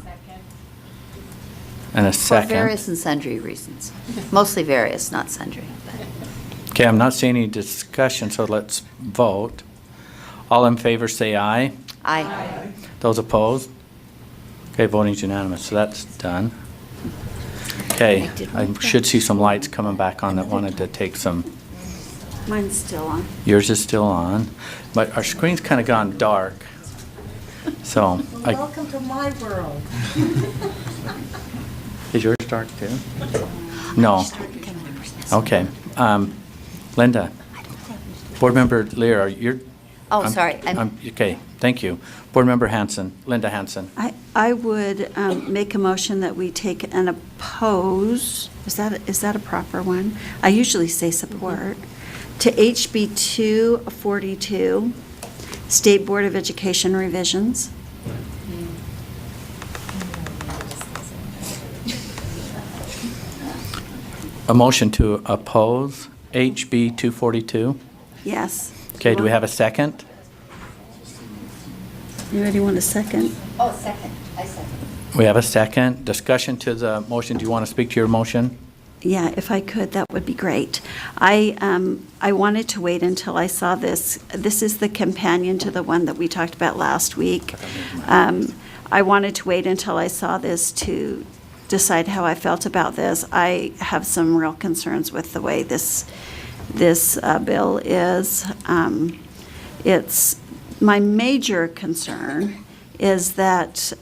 And a For second. various and sundry reasons. Mostly various, not sundry. but- Okay, I'm not seeing any discussion, so let's vote. All in favor say aye. Aye. Those opposed? Okay, voting's unanimous, so that's done. Okay, I should see some lights coming back on that wanted to take some. Mine's still on. Yours is still on, but our screen's kind of gone dark. So, Welcome to my world. is yours dark too? No. Okay. Linda, Board Member Lear, you're. Oh, sorry. Okay, thank you. Board Member Hanson, Linda Hanson. I would make a motion that we take and oppose, is that a proper one? I usually say support, to HB 242, State Board of Education revisions. A motion to oppose HB 242. Yes. Okay, do we have a second? Anybody want a second? Oh, second. I second. We have a second. Discussion to the motion. Do you want to speak to your motion? Yeah, if I could, that would be great. I wanted to wait until I saw this. This is the companion to the one that we talked about last week. I wanted to wait until I saw this to decide how I felt about this. I have some real concerns with the way this bill is. It's, my major concern is that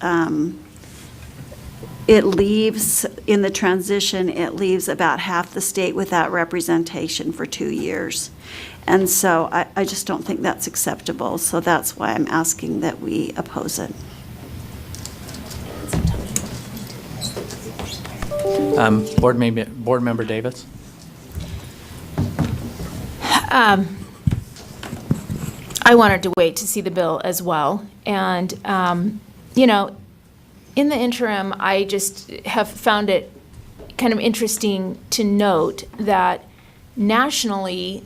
it leaves, in the transition, it leaves about half the state without representation for 2 years. And so I just don't think that's acceptable. So that's why I'm asking that we oppose it. Board Member Davis? I wanted to wait to see the bill as well. And, you know, in the interim, I just have found it kind of interesting to note that nationally,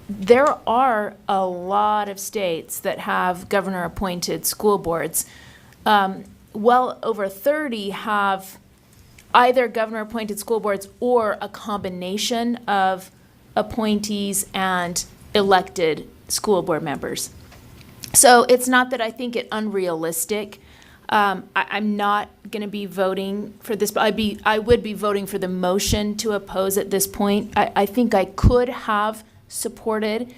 there are a lot of states that have governor-appointed school boards. Well over 30 have either governor-appointed school boards or a combination of appointees and elected school board members. So it's not that I think it unrealistic. I'm not going to be voting for this, but I would be voting for the motion to oppose at this point. I think I could have supported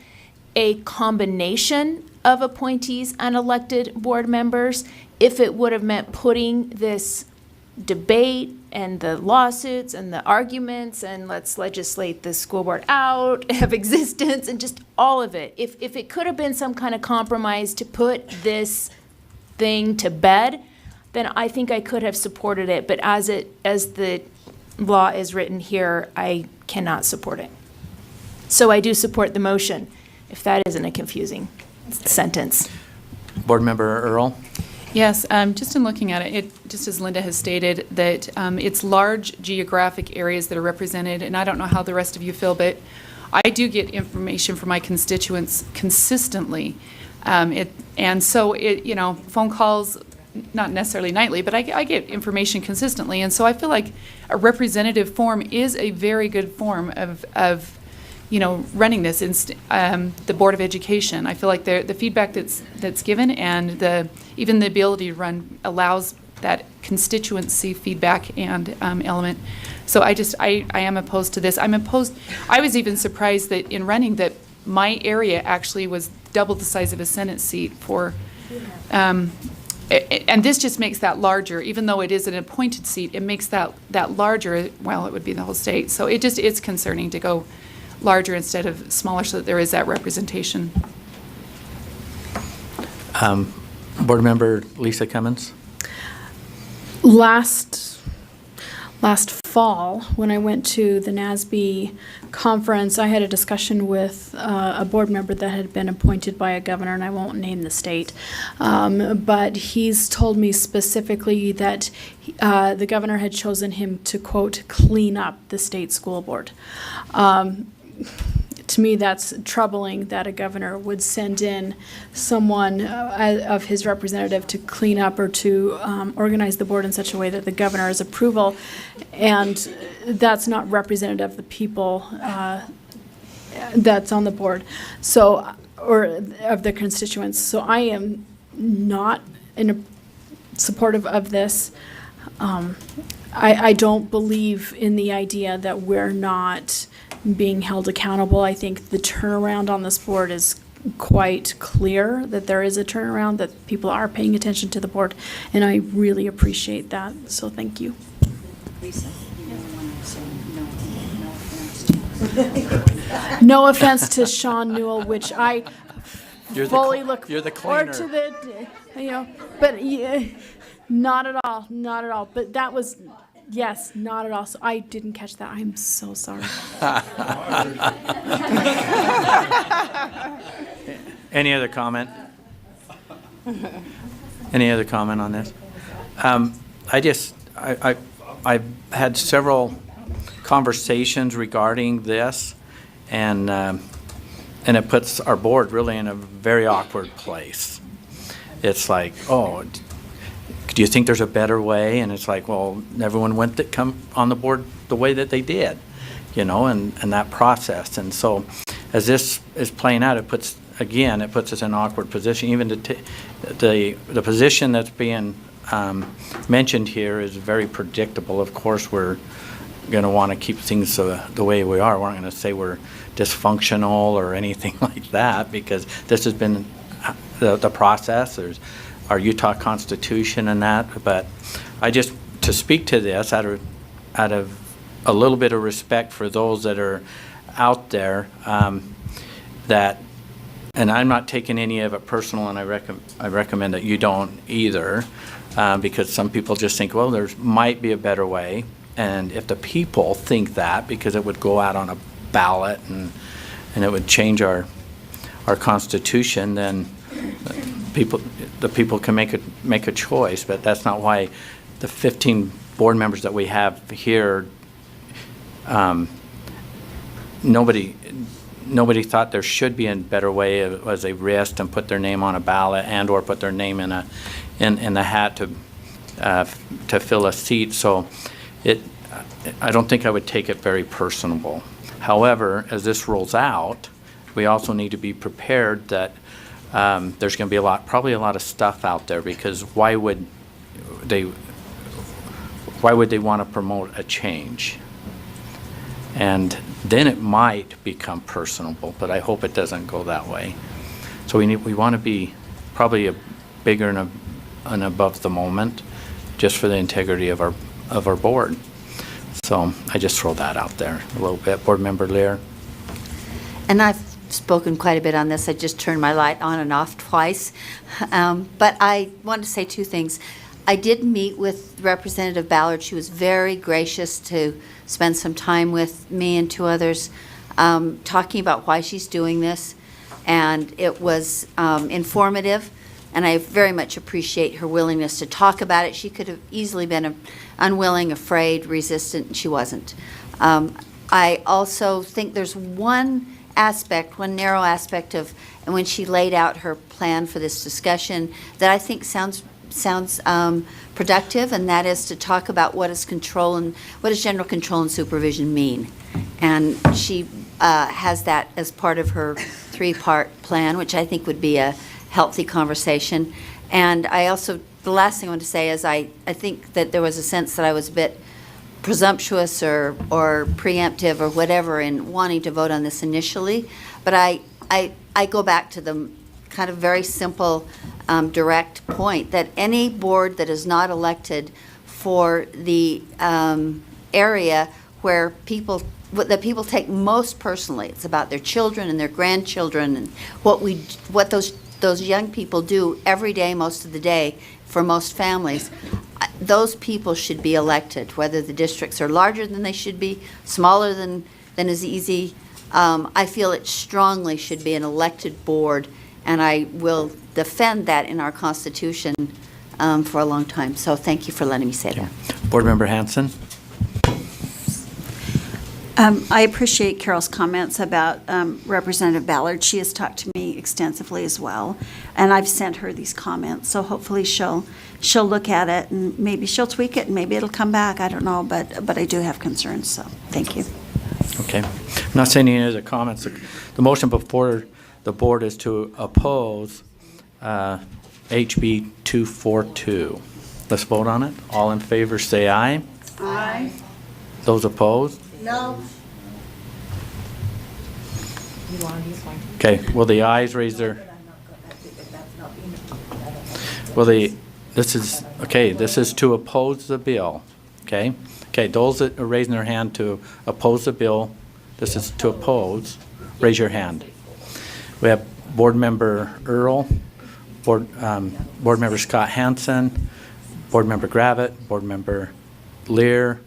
a combination of appointees and elected board members if it would have meant putting this debate and the lawsuits and the arguments and let's legislate the school board out of existence and just all of it. If it could have been some kind of compromise to put this thing to bed, then I think I could have supported it. But as the law is written here, I cannot support it. So I do support the motion, if that isn't a confusing sentence. Board Member Earl? Yes, just in looking at it, just as Linda has stated, that it's large geographic areas that are represented, and I don't know how the rest of you feel, but I do get information from my constituents consistently. And so, you know, phone calls, not necessarily nightly, but I get information consistently. And so I feel like a representative form is a very good form of you know, running this in the Board of Education. I feel like the feedback that's given and even the ability to run allows that constituency feedback and element. So I am opposed to this. I was even surprised that in running that my area actually was double the size of a Senate seat for, and this just makes that larger, even though it is an appointed seat, it makes that larger, well, it would be the whole state. So it's concerning to go larger instead of smaller so that there is that representation. Board Member Lisa Cummins? Last fall, when I went to the NASB conference, I had a discussion with a board member that had been appointed by a governor, and I won't name the state, but he's told me specifically that the governor had chosen him to, quote, clean up the state school board. To me, that's troubling that a governor would send in someone of his representative to clean up or to organize the board in such a way that the governor has approval, and that's not representative of the people that's on the board, so, or of the constituents. So I am not supportive of this. I don't believe in the idea that we're not being held accountable. I think the turnaround on this board is quite clear, that there is a turnaround, that people are paying attention to the board, and I really appreciate that, so thank you. Lisa, No offense to Sean Newell, which I You're the fully cl- look you're the forward cleaner. to the, but yeah, not at all, not at all. But that was, yes, not at all. So I didn't catch that. I'm so sorry. Any other comment? Any other comment on this? I've had several conversations regarding this, and it puts our board really in a very awkward place. It's like, oh, do you think there's a better way? And it's like, well, everyone went to come on the board the way that they did, and that process. And so as this is playing out, it puts us in an awkward position. Even the position that's being mentioned here is very predictable. Of course, we're going to want to keep things the way we are. We're not going to say we're dysfunctional or anything like that, because this has been the process. There's our Utah Constitution and that. But to speak to this out of a little bit of respect for those that are out there, and I'm not taking any of it personal, and I recommend that you don't either, because some people just think, well, there might be a better way. And if the people think that, because it would go out on a ballot and it would change our Constitution, then the people can make a choice. But that's not why the 15 board members that we have here, nobody thought there should be a better way as they risked and put their name on a ballot and or put their name in the hat to fill a seat. So I don't think I would take it very personable. However, as this rolls out, we also need to be prepared that there's going to be probably a lot of stuff out there, because why would they want to promote a change? And then it might become personable, but I hope it doesn't go that way. So we want to be probably bigger and above the moment, just for the integrity of our board. So I just throw that out there a little bit. Board Member Lear. And I've spoken quite a bit on this. I just turned my light on and off twice. But I want to say two things. I did meet with Representative Ballard. She was very gracious to spend some time with me and two others talking about why she's doing this. And it was informative, and I very much appreciate her willingness to talk about it. She could have easily been unwilling, afraid, resistant, and she wasn't. I also think there's one narrow aspect of, and when she laid out her plan for this discussion, that I think sounds productive, and that is to talk about what does general control and supervision mean. And she has that as part of her 3-part plan, which I think would be a healthy conversation. And the last thing I want to say is I think that there was a sense that I was a bit presumptuous or preemptive or whatever in wanting to vote on this initially, but I I go back to the kind of very simple, direct point that any board that is not elected for the area where that people take most personally, it's about their children and their grandchildren and what those young people do every day, most of the day, for most families. Those people should be elected, whether the districts are larger than they should be, smaller than is easy. I feel it strongly should be an elected board, and I will defend that in our Constitution for a long time. So thank you for letting me say that. Board Member Hanson? I appreciate Carol's comments about Representative Ballard. She has talked to me extensively as well, and I've sent her these comments. So hopefully she'll look at it and maybe she'll tweak it and maybe it'll come back. I don't know, but I do have concerns. So thank you. Okay. I'm not saying any other comments. The motion before the board is to oppose HB 242. Let's vote on it. All in favor say aye. Aye. Those opposed? No. Okay, will the ayes raise their... this is to oppose the bill, okay? Okay, those that are raising their hand to oppose the bill, this is to oppose, raise your hand. We have Board Member Earl, Board Member Scott Hansen, Board Member Gravitt, Board Member Lear,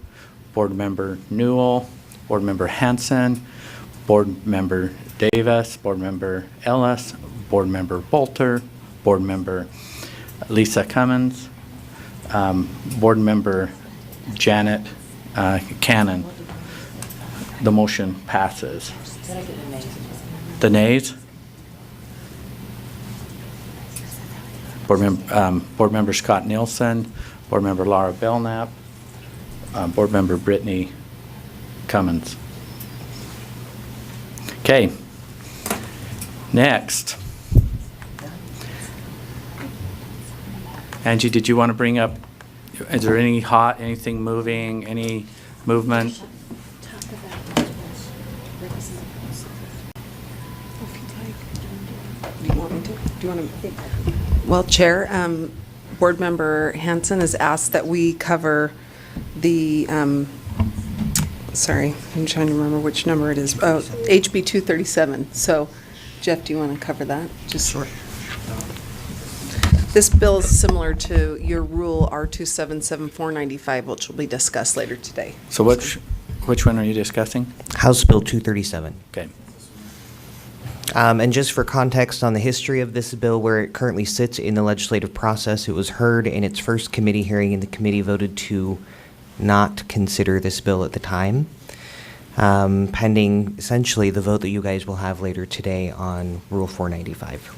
Board Member Newell, Board Member Hansen, Board Member Davis, Board Member Ellis, Board Member Bolter, Board Member Lisa Cummins, Board Member Janet Cannon. The motion passes. The nays? Board Member Scott Nielsen, Board Member Laura Belknap, Board Member Brittany Cummins. Okay. Next. Angie, did you want to bring up, is there anything moving, any movement? Do you want me to? Do you want to? Well, Chair, Board Member Hanson has asked that we cover the, sorry, I'm trying to remember which number it is. HB 237. So, Jeff, do you want to cover that? Just sure. This bill is similar to your rule R277495, which will be discussed later today. So which one are you discussing? House Bill 237. Okay. And just for context on the history of this bill, where it currently sits in the legislative process, it was heard in its first committee hearing, and the committee voted to not consider this bill at the time, pending essentially the vote that you guys will have later today on Rule 495.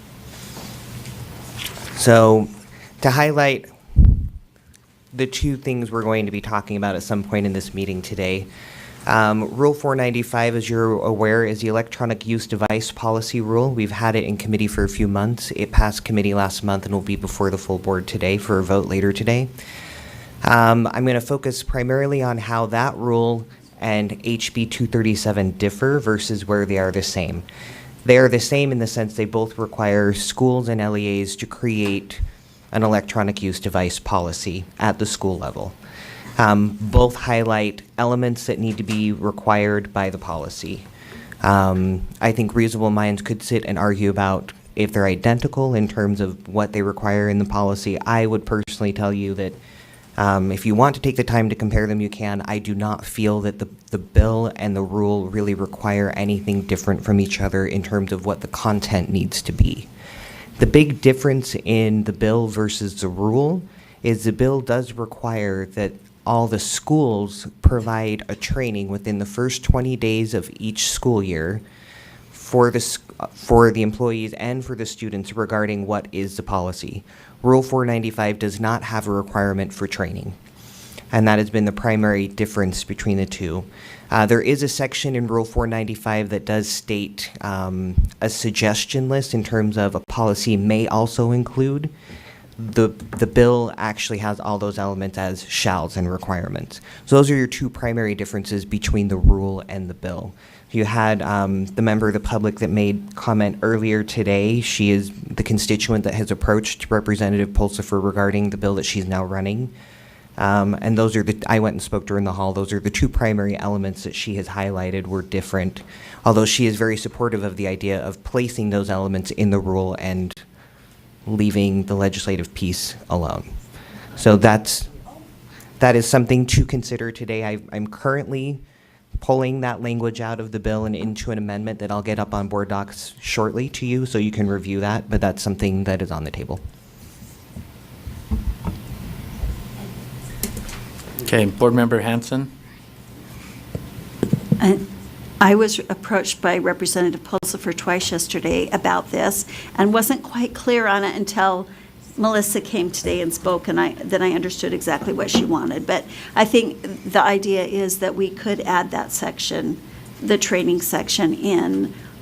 So, to highlight the two things we're going to be talking about at some point in this meeting today, Rule 495, as you're aware, is the electronic use device policy rule. We've had it in committee for a few months. It passed committee last month and will be before the full board today for a vote later today. I'm going to focus primarily on how that rule and HB 237 differ versus where they are the same. They are the same in the sense they both require schools and LEAs to create an electronic use device policy at the school level. Both highlight elements that need to be required by the policy. I think reasonable minds could sit and argue about if they're identical in terms of what they require in the policy. I would personally tell you that if you want to take the time to compare them, you can. I do not feel that the bill and the rule really require anything different from each other in terms of what the content needs to be. The big difference in the bill versus the rule is the bill does require that all the schools provide a training within the first 20 days of each school year for the employees and for the students regarding what is the policy. Rule 495 does not have a requirement for training, and that has been the primary difference between the two. There is a section in Rule 495 that does state a suggestion list in terms of a policy may also include. The bill actually has all those elements as shalls and requirements. So those are your two primary differences between the rule and the bill. You had the member of the public that made comment earlier today. She is the constituent that has approached Representative Pulsifer regarding the bill that she's now running. And those are I went and spoke to her in the hall. Those are the two primary elements that she has highlighted were different, although she is very supportive of the idea of placing those elements in the rule and leaving the legislative piece alone. So that is something to consider today. I'm currently pulling that language out of the bill and into an amendment that I'll get up on board docs shortly to you so you can review that, but that's something that is on the table. Okay, Board Member Hanson. I was approached by Representative Pulsifer twice yesterday about this and wasn't quite clear on it until Melissa came today and spoke, and then I understood exactly what she wanted. But I think the idea is that we could add that section, the training section,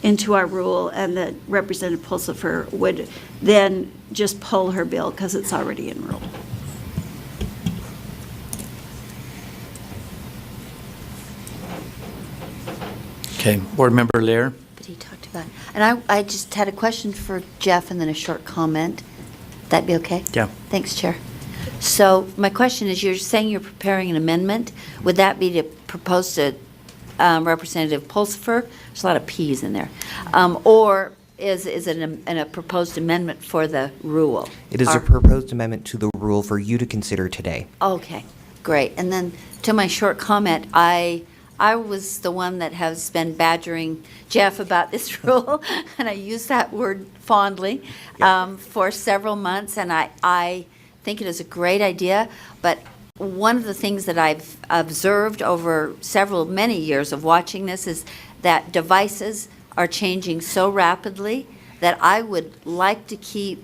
into our rule, and that Representative Pulsifer would then just pull her bill because it's already in rule. Okay, Board Member Lear. But he talked about, and I just had a question for Jeff and then a short comment. That'd be okay? Yeah. Thanks, Chair. So my question is, you're saying you're preparing an amendment. Would that be to propose to Representative Pulsifer? There's a lot of P's in there. Or is it a proposed amendment for the rule? It is a proposed amendment to the rule for you to consider today. Okay, great. And then to my short comment, I was the one that has been badgering Jeff about this rule, and I use that word fondly, for several months, and I think it is a great idea. But one of the things that I've observed over many years of watching this is that devices are changing so rapidly that I would like to keep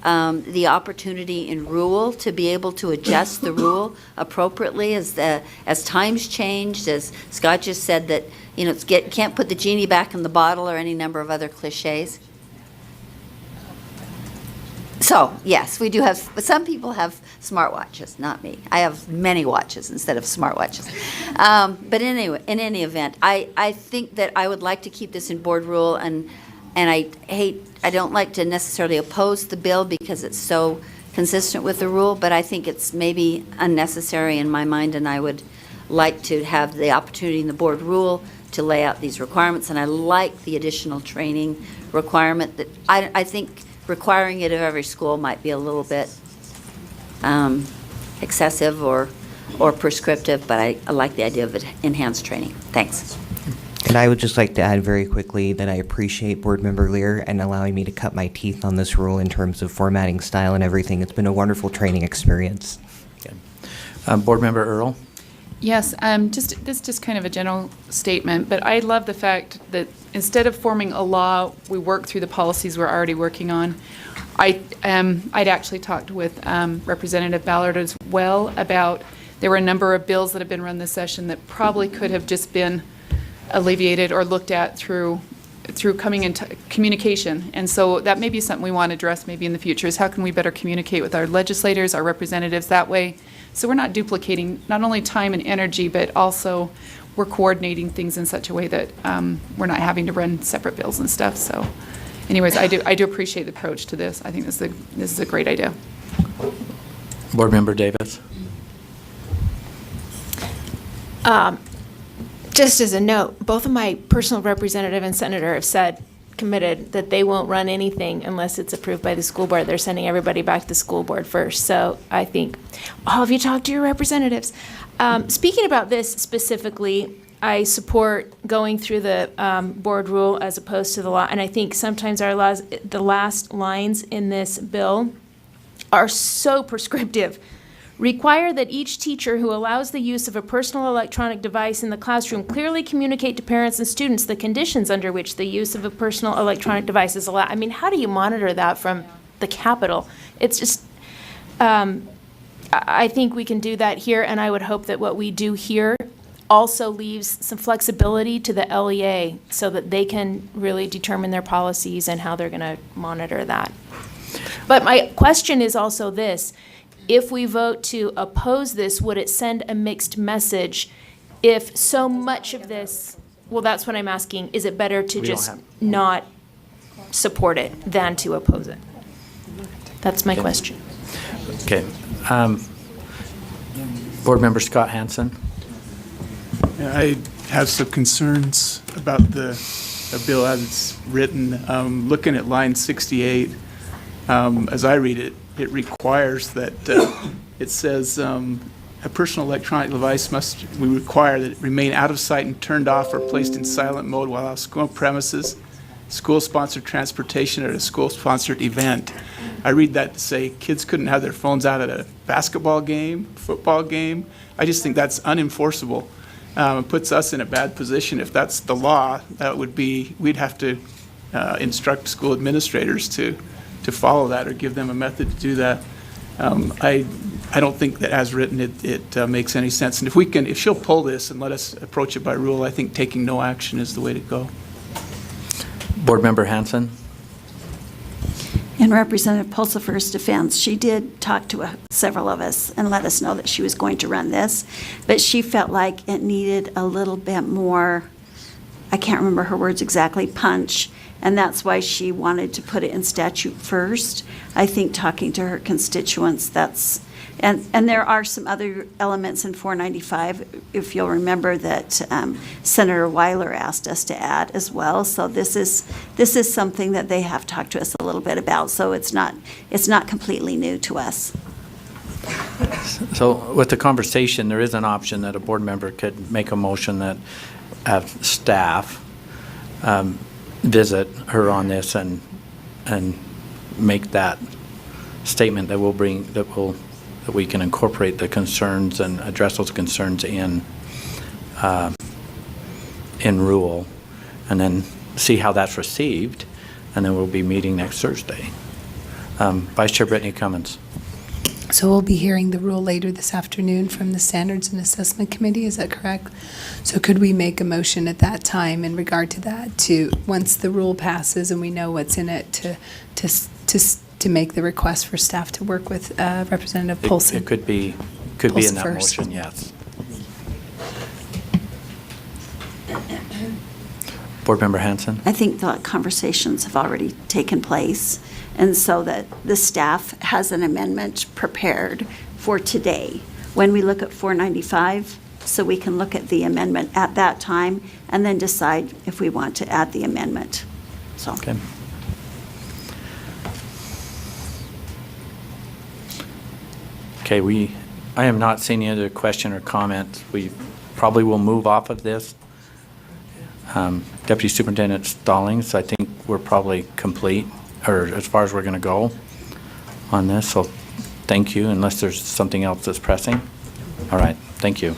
the opportunity in rule to be able to adjust the rule appropriately as times changed, as Scott just said that, you know, can't put the genie back in the bottle or any number of other cliches. So, yes, we do have, but some people have smartwatches, not me. I have many watches instead of smartwatches. But anyway, in any event, I think that I would like to keep this in board rule, and I don't like to necessarily oppose the bill because it's so consistent with the rule, but I think it's maybe unnecessary in my mind, and I would like to have the opportunity in the board rule to lay out these requirements, and I like the additional training requirement that I think requiring it of every school might be a little bit excessive or prescriptive, but I like the idea of enhanced training. Thanks. And I would just like to add very quickly that I appreciate Board Member Lear and allowing me to cut my teeth on this rule in terms of formatting style and everything. It's been a wonderful training experience. Okay. Board Member Earl. Yes, this is just kind of a general statement, but I love the fact that instead of forming a law, we work through the policies we're already working on. I'd actually talked with Representative Ballard as well about there were a number of bills that have been run this session that probably could have just been alleviated or looked at through coming into communication. And so that may be something we want to address maybe in the future, is how can we better communicate with our legislators, our representatives that way, so we're not duplicating not only time and energy, but also we're coordinating things in such a way that we're not having to run separate bills and stuff. So anyways, I do appreciate the approach to this. I think this is a great idea. Board Member Davis. Just as a note, both of my personal representative and senator have committed that they won't run anything unless it's approved by the school board. They're sending everybody back to the school board first. So I think all of you talk to your representatives. Speaking about this specifically, I support going through the board rule as opposed to the law. And I think sometimes our laws, the last lines in this bill are so prescriptive. Require that each teacher who allows the use of a personal electronic device in the classroom clearly communicate to parents and students the conditions under which the use of a personal electronic device is allowed. I mean, how do you monitor that from the Capitol? It's just, I think we can do that here, and I would hope that what we do here also leaves some flexibility to the LEA so that they can really determine their policies and how they're going to monitor that. But my question is also this. If we vote to oppose this, would it send a mixed message if so much of this Well, that's what I'm asking. Is it better to We don't just have- not support it than to oppose it? That's my Okay. question. Okay. Board Member Scott Hansen. I have some concerns about the bill as it's written. Looking at line 68, as I read it, it requires that, it says, a personal electronic device we require that it remain out of sight and turned off or placed in silent mode while on school premises, school-sponsored transportation, or at a school-sponsored event. I read that to say kids couldn't have their phones out at a basketball game, football game. I just think that's unenforceable. It puts us in a bad position. If that's the law, that would be, we'd have to instruct school administrators to follow that or give them a method to do that. I don't think that as written, it makes any sense. And if she'll pull this and let us approach it by rule, I think taking no action is the way to go. Board Member Hansen. In Representative Pulsifer's defense, she did talk to several of us and let us know that she was going to run this, but she felt like it needed a little bit more, I can't remember her words exactly, punch, and that's why she wanted to put it in statute first. I think talking to her constituents, and there are some other elements in 495, if you'll remember, that Senator Weiler asked us to add as well. So this is something that they have talked to us a little bit about. So it's not completely new to us. So with the conversation, there is an option that a board member could make a motion that have staff visit her on this and make that statement that we can incorporate the concerns and address those concerns in rule, and then see how that's received, and then we'll be meeting next Thursday. Vice Chair Brittany Cummins. So we'll be hearing the rule later this afternoon from the Standards and Assessment Committee, is that correct? So could we make a motion at that time in regard to that, to, once the rule passes and we know what's in it, to make the request for staff to work with Representative Polson? It could be in that first. motion, yes. Board Member Hansen. I think the conversations have already taken place, and so that the staff has an amendment prepared for today. When we look at 495, so we can look at the amendment at that time and then decide if we want to add the amendment. So. Okay. Okay, I am not seeing any other question or comment. We probably will move off of this. Deputy Superintendent Stallings, I think we're probably complete, or as far as we're going to go on this. So thank you, unless there's something else that's pressing. All right, thank you.